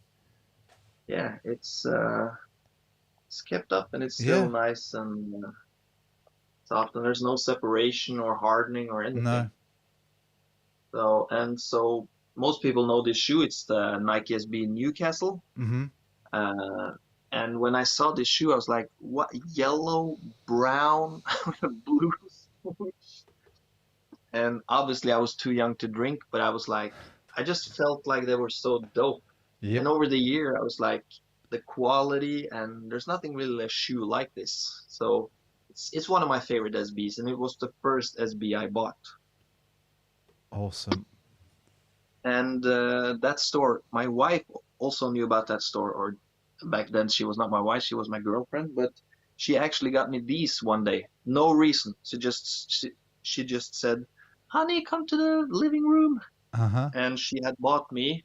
Yeah, it's kept up, and it's still nice and soft, and there's no separation or hardening or anything. No. So most people know this shoe. It's the Nike Sb Newcastle. Mm-hmm. And when I saw this shoe, I was like, what? Yellow, brown, with a blue swoosh. And obviously I was too young to drink, but I just felt like they were so dope. Yep. And over the year, I was like, the quality, and there's nothing really a shoe like this. So it's one of my favorite SBs, and it was the first SB I bought. Awesome. And that store, my wife also knew about that store, or back then she was not my wife, she was my girlfriend, but she actually got me these one day. No reason. She just said, honey, come to the living room. Uh-huh. And she had bought me.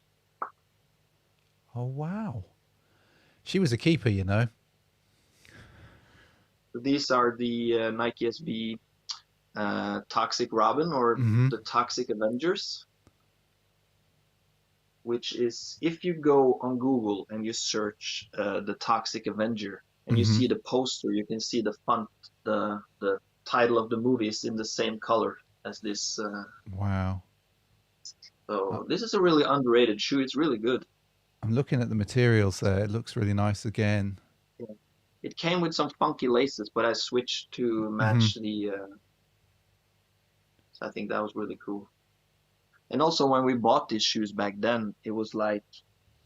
Oh, wow. She was a keeper, you know. These are the Nike SB Toxic Robin, or Mm-hmm. the Toxic Avengers, which is, if you go on Google and you search the Toxic Avenger and you Mm-hmm. see the poster, you can see the font, the title of the movie is in the same color as this. Wow. So this is a really underrated shoe. It's really good. I'm looking at the materials there. It looks really nice again. Yeah. It came with some funky laces, but I switched to Mm-hmm. match the. So I think that was really cool. And also, when we bought these shoes back then, it was like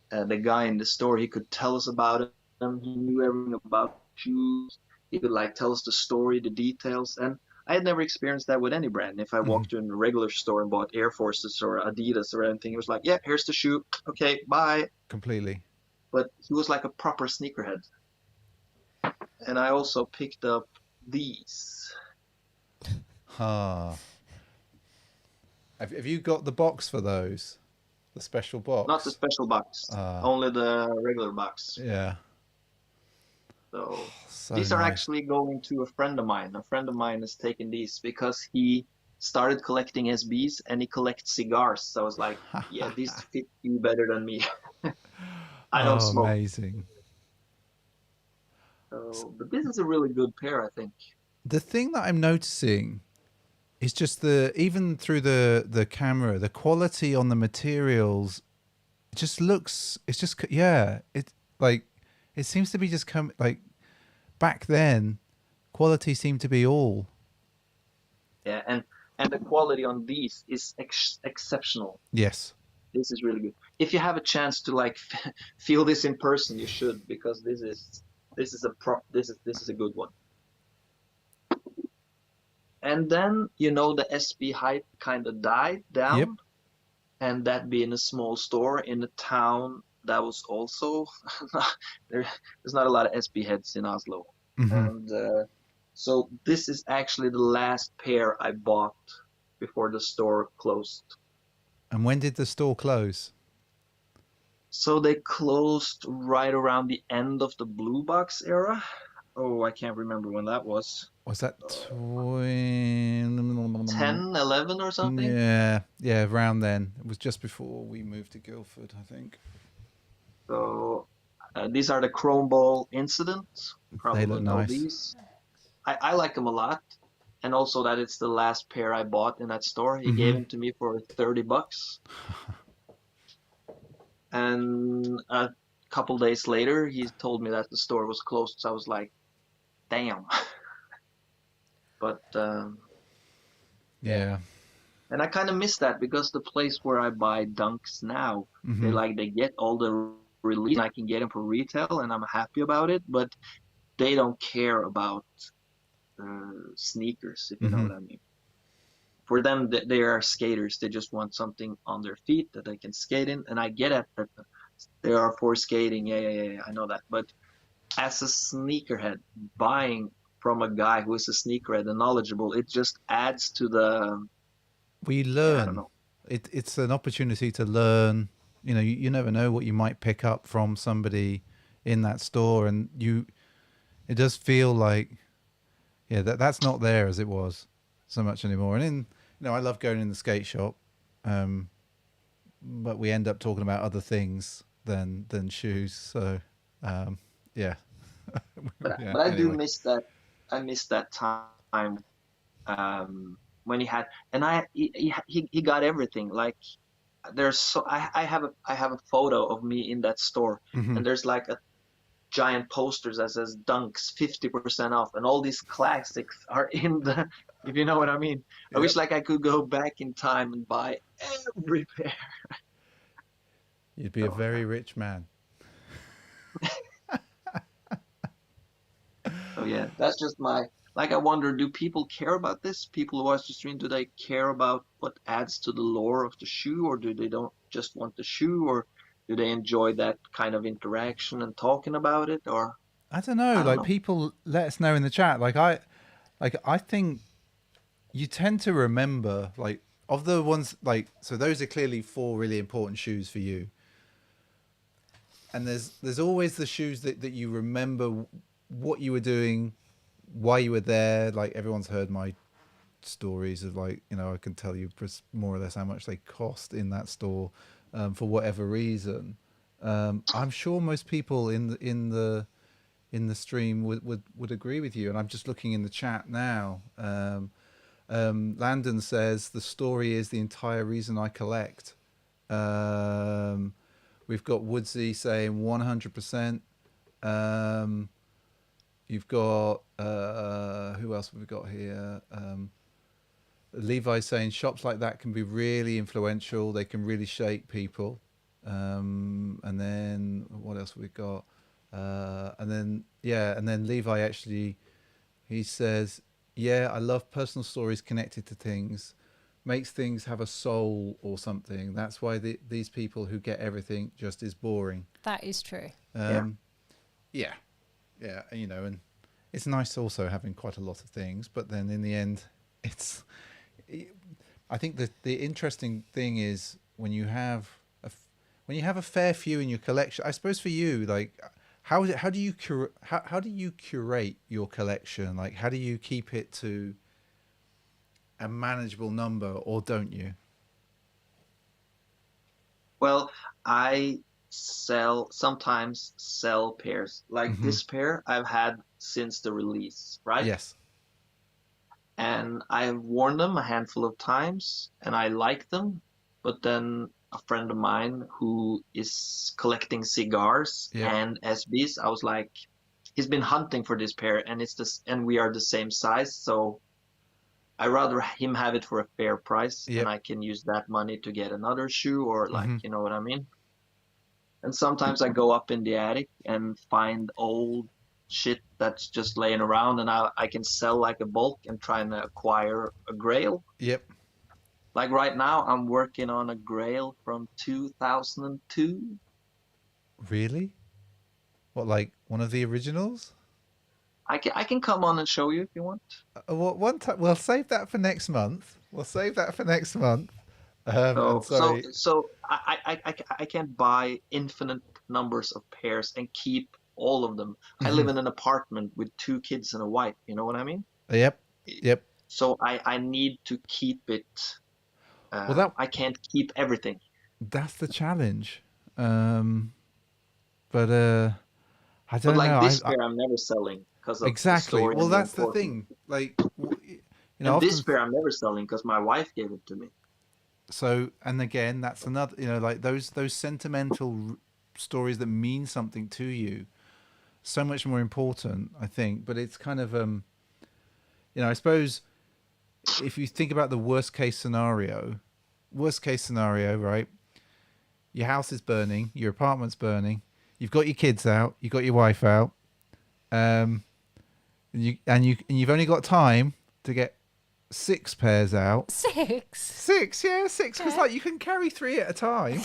the guy in the store, he could tell us about them. He knew everything about shoes. He could like tell us the story, the details. And I had never experienced that with any brand. If I Mm-hmm. walked in a regular store and bought Air Forces or Adidas or anything, it was like, yeah, here's the shoe. Okay, bye. Completely. But he was like a proper sneakerhead. And I also picked up these. Ah. Have you got the box for those? The special box? Not the special box, only the regular box. Yeah. So So these are nice. actually going to a friend of mine. A friend of mine has taken these because he started collecting SBs and he collects cigars. So I was like, yeah, these fit you better than me. I don't smoke. Amazing. So, but this is a really good pair, I think. The thing that I'm noticing is just even through the camera, the quality on the materials just looks, it's just, yeah, it like, it seems to be just like back then, quality seemed to be all. Yeah, and the quality on these is exceptional. Yes. This is really good. If you have a chance to like feel this in person, you should, because this is a good one. And then, the SB hype kind of died down. Yep. And that being a small store in a town that was also there's not a lot of SB heads in Oslo. Mm-hmm. And so this is actually the last pair I bought before the store closed. And when did the store close? So they closed right around the end of the Blue Box era. Oh, I can't remember when that was. Was that 10, 11 or something? Yeah, around then. It was just before we moved to Guildford, I think. So these are the Chrome Ball Incident. Probably They look know nice. these. I like them a lot. And also that it's the last pair I bought in that store. He gave them to me for $30. And a couple days later, he told me that the store was closed. So I was like, damn. But Yeah. and I kind of miss that, because the place where I buy Dunks now, they get all the release, and I can get them for retail, and I'm happy about it. But they don't care about sneakers, if you know what I mean. For them, they are skaters. They just want something on their feet that they can skate in. And I get it that they are for skating. Yeah, I know that. But as a sneakerhead, buying from a guy who is a sneakerhead and knowledgeable, it just adds to the... We learn. I don't know. It's an opportunity to learn. You never know what you might pick up from somebody in that store, and it does feel like, yeah, that's not there as it was so much anymore. And I love going in the skate shop, but we end up talking about other things than shoes. So, yeah. But Yeah, I do anyway. miss that. I miss that time when he had, and he got everything. Like I have a photo of me in that store, and there's like a giant posters that says Dunks 50% off, and all these classics are in the, if you know what I mean. I wish like I could go back in time and buy every pair. You'd be a very rich man. So yeah, that's just I wonder, do people care about this? People who watch the stream, do they care about what adds to the lore of the shoe, or do they don't just want the shoe, or do they enjoy that kind of interaction and talking about it? Or I don't know. Like, people let us know in the chat. I think you tend to remember, like, of the ones, like, so those are clearly 4 really important shoes for you. and there's always the shoes that you remember what you were doing, why you were there. Like everyone's heard my stories of like, you know, I can tell you more or less how much they cost in that store, for whatever reason. I'm sure most people in the stream would agree with you. And I'm just looking in the chat now. Landon says the story is the entire reason I collect. We've got Woodsy saying 100%. You've got who else have we got here? Levi saying shops like that can be really influential. They can really shape people. And then what else have we got? And then Levi actually, he says, yeah, I love personal stories connected to things. Makes things have a soul or something. That's why these people who get everything just is boring. That is true. Yeah. You know, and it's nice also having quite a lot of things, but then in the end, I think that the interesting thing is when you have a fair few in your collection. I suppose for you, like, how do you curate your collection? Like, how do you keep it to a manageable number, or don't you? Well, I sometimes sell pairs. Like this pair I've had since the release, right? Yes. And I've worn them a handful of times and I like them, but then a friend of mine who is collecting cigars and SBs, I was like, he's been hunting for this pair and and we are the same size, so I rather him have it for a fair price and I can use that money to get another shoe or like, you know what I mean? And sometimes I go up in the attic and find old shit that's just laying around and I can sell like a bulk and trying to acquire a grail. Yep. Like right now I'm working on a grail from 2002. Really? What, like one of the originals? I can come on and show you if you want. One time, we'll save that for next month. So I can't buy infinite numbers of pairs and keep all of them. I live in an apartment with 2 kids and a wife. You know what I mean? Yep. So I need to keep it. I can't keep everything. That's the challenge. I don't know. This pair I'm never selling because of exactly. The story. Well, that's the thing. Like, you know, and this pair I'm never selling because my wife gave it to me. So, and again, that's another, you know, like those sentimental stories that mean something to you, so much more important, I think. But it's kind of, you know, I suppose if you think about the worst case scenario, right? Your house is burning, your apartment's burning, you've got your kids out, you've got your wife out, and you've only got time to get 6 pairs out. 6, yeah, 6. Because like you can carry 3 at a time.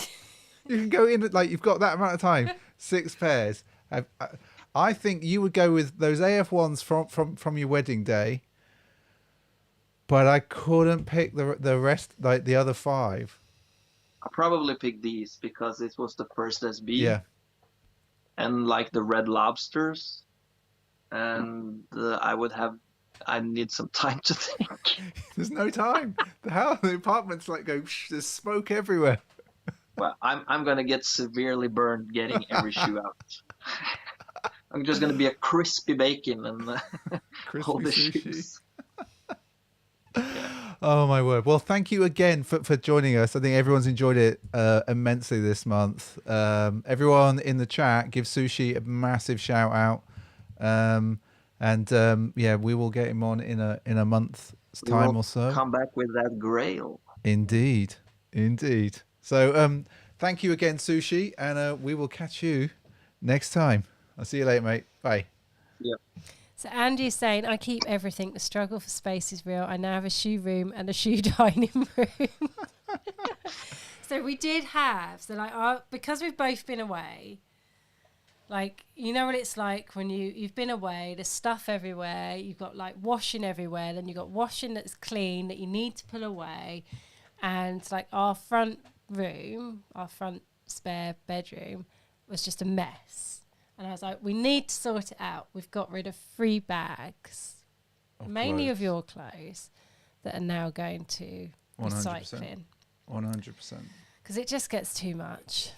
You can go in like you've got that amount of time. 6 pairs. I think you would go with those AF1s from your wedding day. But I couldn't pick the rest, like the other 5. I probably picked these because it was the first SB. Yeah. And like the Red Lobsters, and I need some time to think. There's no time. The apartment's like there's smoke everywhere. Well, I'm gonna get severely burned getting every shoe out. I'm just gonna be a crispy bacon and all the shoes. Oh my word. Well, thank you again for joining us. I think everyone's enjoyed it immensely this month. Everyone in the chat, give Sushi a massive shout out. Yeah, we will get him on in a month's time or so. Come back with that grail. Indeed. So thank you again, Sushi, and we will catch you next time. I'll see you later, mate. Bye. Yeah. So Andy's saying, I keep everything. The struggle for space is real. I now have a shoe room and a shoe dining room. So we did have, because we've both been away, like, you know what it's like when you've been away, there's stuff everywhere. You've got like washing everywhere. Then you've got washing that's clean that you need to pull away. And like our front spare bedroom was just a mess. And I was like, we need to sort it out. We've got rid of 3 bags, mainly of your clothes, that are now going to 100%. recycling. 100%. Because it just gets too much.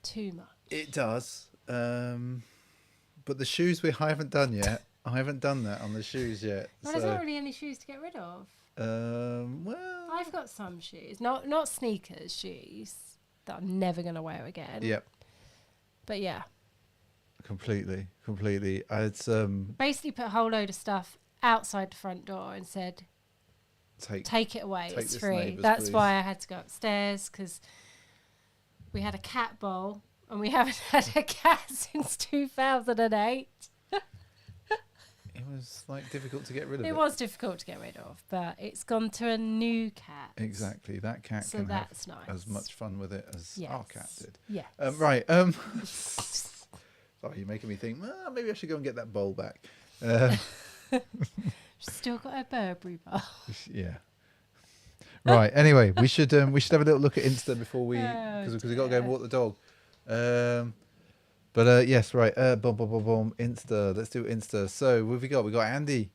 Too much. It does. But the shoes I haven't done yet. I haven't done that on the shoes yet. Well, there's not really any shoes to get rid of. Well, I've got some shoes. Not sneakers, shoes that I'm never going to wear again. Yep. But yeah. Completely. It's basically put a whole load of stuff outside the front door and said, take it away. It's free. Neighbours, That's please. why I had to go upstairs, because we had a cat bowl and we haven't had a cat since 2008. It was like difficult to get rid of it. It was difficult to get rid of, but it's gone to a new cat. Exactly. That cat So can that's have nice. as much fun with it as our cat did. Yes. Right. Sorry, you're making me think, well, maybe I should go and get that bowl back. Still got a Burberry bowl. Yeah. Right. Anyway, we should have a little look at Insta before we, because we've got to go and walk the dog. But yes, right. Boom. Insta. Let's do Insta. So what have we got? We got Andy.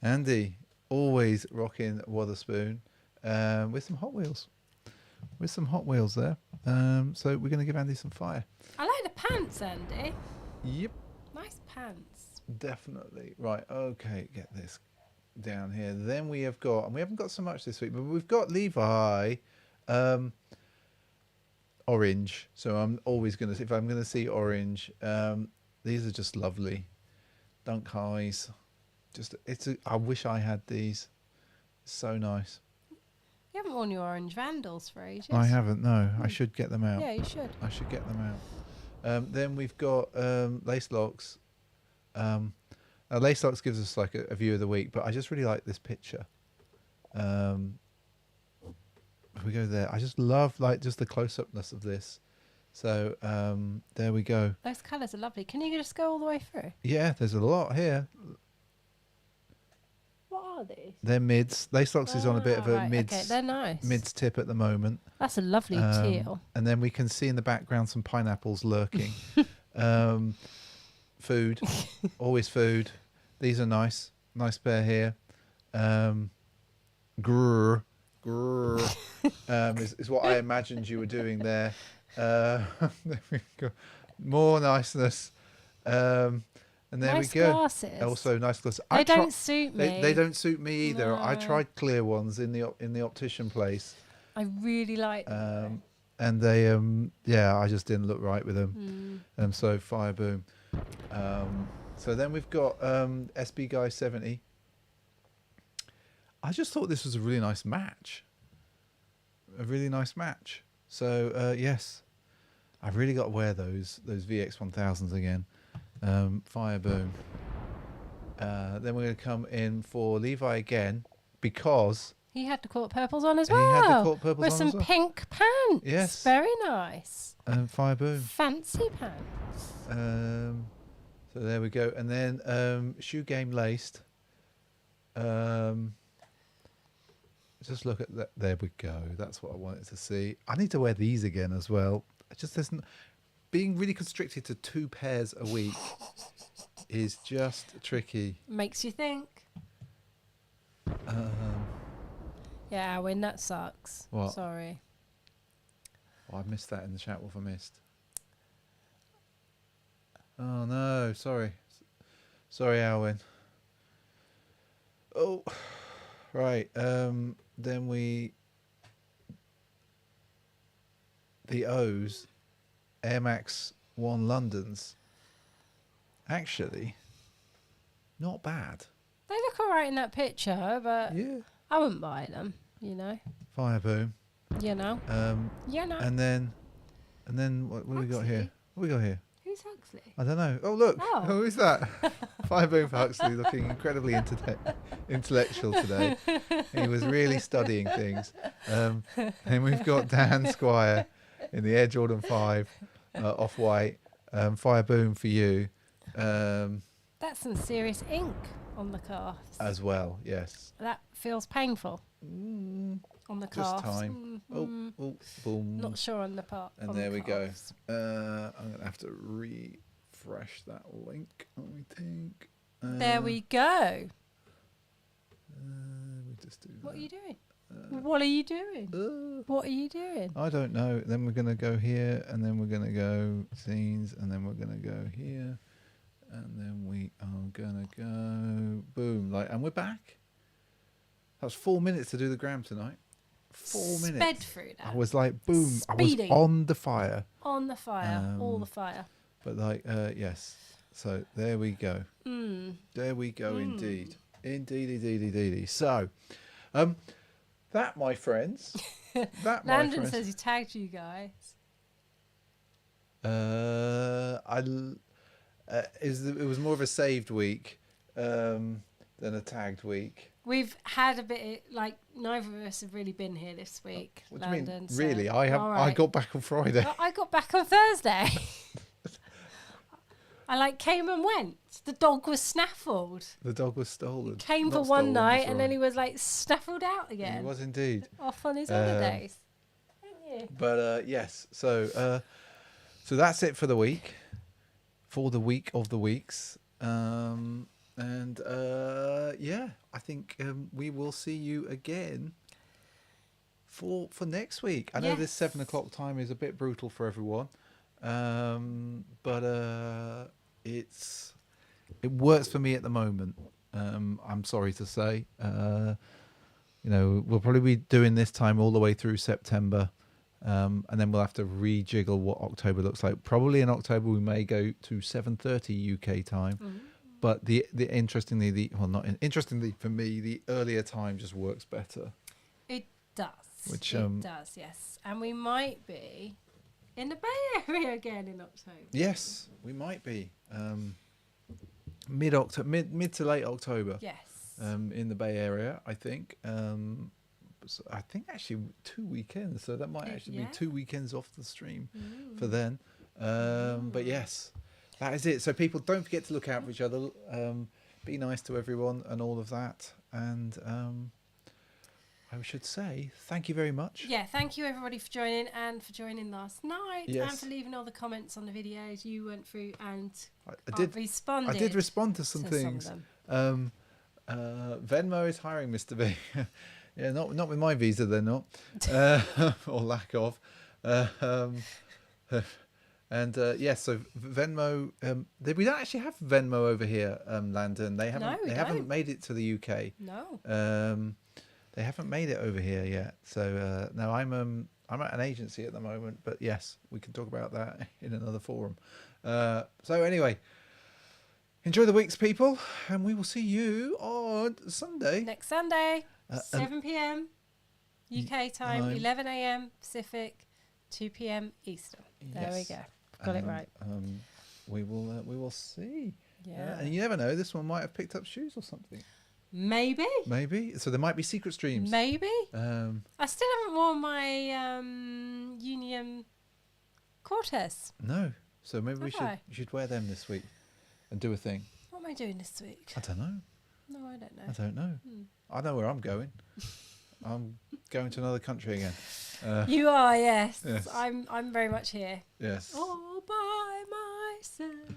Andy, always rocking Wotherspoon, with some Hot Wheels. There. So we're going to give Andy some fire. I like the pants, Andy. Yep. Nice pants. Definitely. Right. Okay. Get this down here. Then we have got, and we haven't got so much this week, but we've got Levi, orange. So I'm always going to, if I'm going to see orange, these are just lovely. Dunk highs. I wish I had these. So nice. You haven't worn your orange Vandals for ages. I haven't, no. I should get them out. Yeah, you should. I should get them out. Then we've got Lace Locks. Lace Locks gives us like a view of the week, but I just really like this picture. If we go there, I just love like just the close-upness of this. So there we go. Those colours are lovely. Can you just go all the way through? Yeah, there's a lot here. What are these? They're mids. Lace Locks is on a bit of a right, mids. Okay, they're nice. Mids tip at the moment. That's a lovely teal. And then we can see in the background some pineapples lurking. Food, always food. These are nice. Nice pair here. Grrr is what I imagined you were doing there. There we go. More niceness. And there nice we go. Glasses. Also nice glasses. They don't suit me. They don't suit me either. No. I tried clear ones in the optician place. I really like them. And they I just didn't look right with them. So fire boom. So then we've got SB Guy 70. I just thought this was a really nice match. So yes, I've really got to wear those VX 1000s again. Fire boom. Then we're going to come in for Levi again because he had the court purples on as he well. had the court purples with on some as well. pink pants. Yes. Very nice. Fire boom. Fancy pants. So there we go. And then shoe game laced. Just look at that. There we go. That's what I wanted to see. I need to wear these again as well. It just isn't. Being really constricted to 2 pairs a week is just tricky. Makes you think. Yeah, Alwyn, that sucks. What? Sorry. Oh, I missed that in the chat. What have I missed? Oh no, sorry, Alwyn. Oh, right. Then the O's, Air Max 1 Londons. Actually, not bad. They look all right in that picture, but Yeah. I wouldn't buy them, you know. Fire boom. You know. You know. And then what have we got here? What have we got here? Who's Huxley? I don't know. Oh, look. Oh. Who is that? Fire boom for Huxley, looking incredibly intellectual today. He was really studying things. And we've got Dan Squire in the Air Jordan 5 off-white. Fire boom for you. That's some serious ink on the calves. As well, yes. That feels painful on the Just calves. time. Oh, boom. Not sure on the part. And on there the we go. calves. I'm going to have to refresh that link, I think. There we go. We just do What are that. you doing? What are you doing? What are you doing? I don't know. Then we're going to go here, and then we're going to go scenes, and then we're going to go here, and then we are going to go boom, and we're back. That was 4 minutes to do the gram tonight. 4 minutes. Sped through that. I was like, boom. Speeding. I was on the fire. On the fire. All the fire. But yes. So there we go. There we go indeed. Indeed. So, that, my friends. Landon says he tagged you guys. It was more of a saved week than a tagged week. We've had a bit neither of us have really been here this week. What do Landon, you mean? so- Really? I Alright. got back on Friday. I got back on Thursday. I came and went. The dog was snaffled. The dog was stolen. Came Not for one stolen, night sorry. and then he was snaffled out He again. was indeed. Off on his holidays. Thank you. But yes, so that's it for the week, for the week of the weeks, and I think we will see you again for next week. I know this 7 o'clock time is a bit brutal for everyone, but it works for me at the moment. I'm sorry to say, we'll probably be doing this time all the way through September. And then we'll have to rejiggle what October looks like. Probably in October we may go to 7:30 UK time, but interestingly for me, the earlier time just works better. It does. It does, yes. And we might be in the Bay Area again in October. Yes, we might be mid to late October. Yes. In the Bay Area, I think. So I think actually 2 weekends, so that might actually be 2 weekends off the stream for then. But yes, that is it. So people, don't forget to look out for each other. Be nice to everyone and all of that. And I should say thank you very much. Yeah, thank you everybody for joining and for joining last night Yes. and for leaving all the comments on the videos you went through and I did responded. I did respond to some to things. some of them. Venmo is hiring Mr. B. Yeah, not with my visa, they're not, or lack of. So Venmo. We don't actually have Venmo over here, Landon. They haven't made it to the UK. No. They haven't made it over here yet. So no, I'm at an agency at the moment, but yes, we can talk about that in another forum. So anyway. Enjoy the weeks, people, and we will see you on Sunday. Next Sunday, 7 p.m. UK time, 11 a.m. Pacific, 2 p.m. Eastern. There we go. Got it right. We will see. Yeah. And you never know, this one might have picked up shoes or something. Maybe. So there might be secret streams. Maybe. I still haven't worn my Union Cortez. No. So maybe we I? should wear them this week and do a thing. What am I doing this week? I don't know. No, I don't know. I don't know. I know where I'm going. I'm going to another country again. You are, yes. Yes. I'm very much here. Yes. All by myself.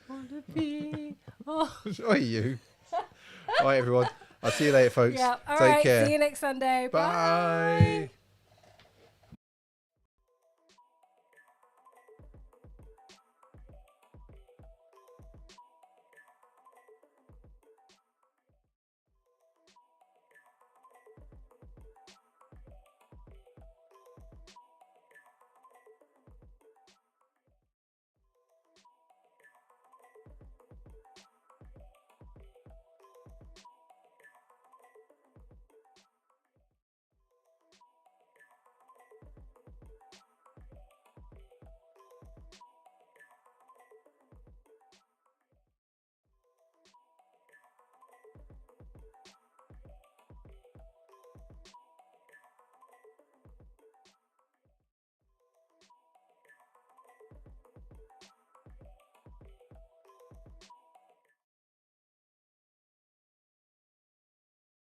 Wanna be. Oh. Are you? All right, everyone. I'll see you later, folks. Yeah. All Take right. care. See you next Sunday. Bye. Bye.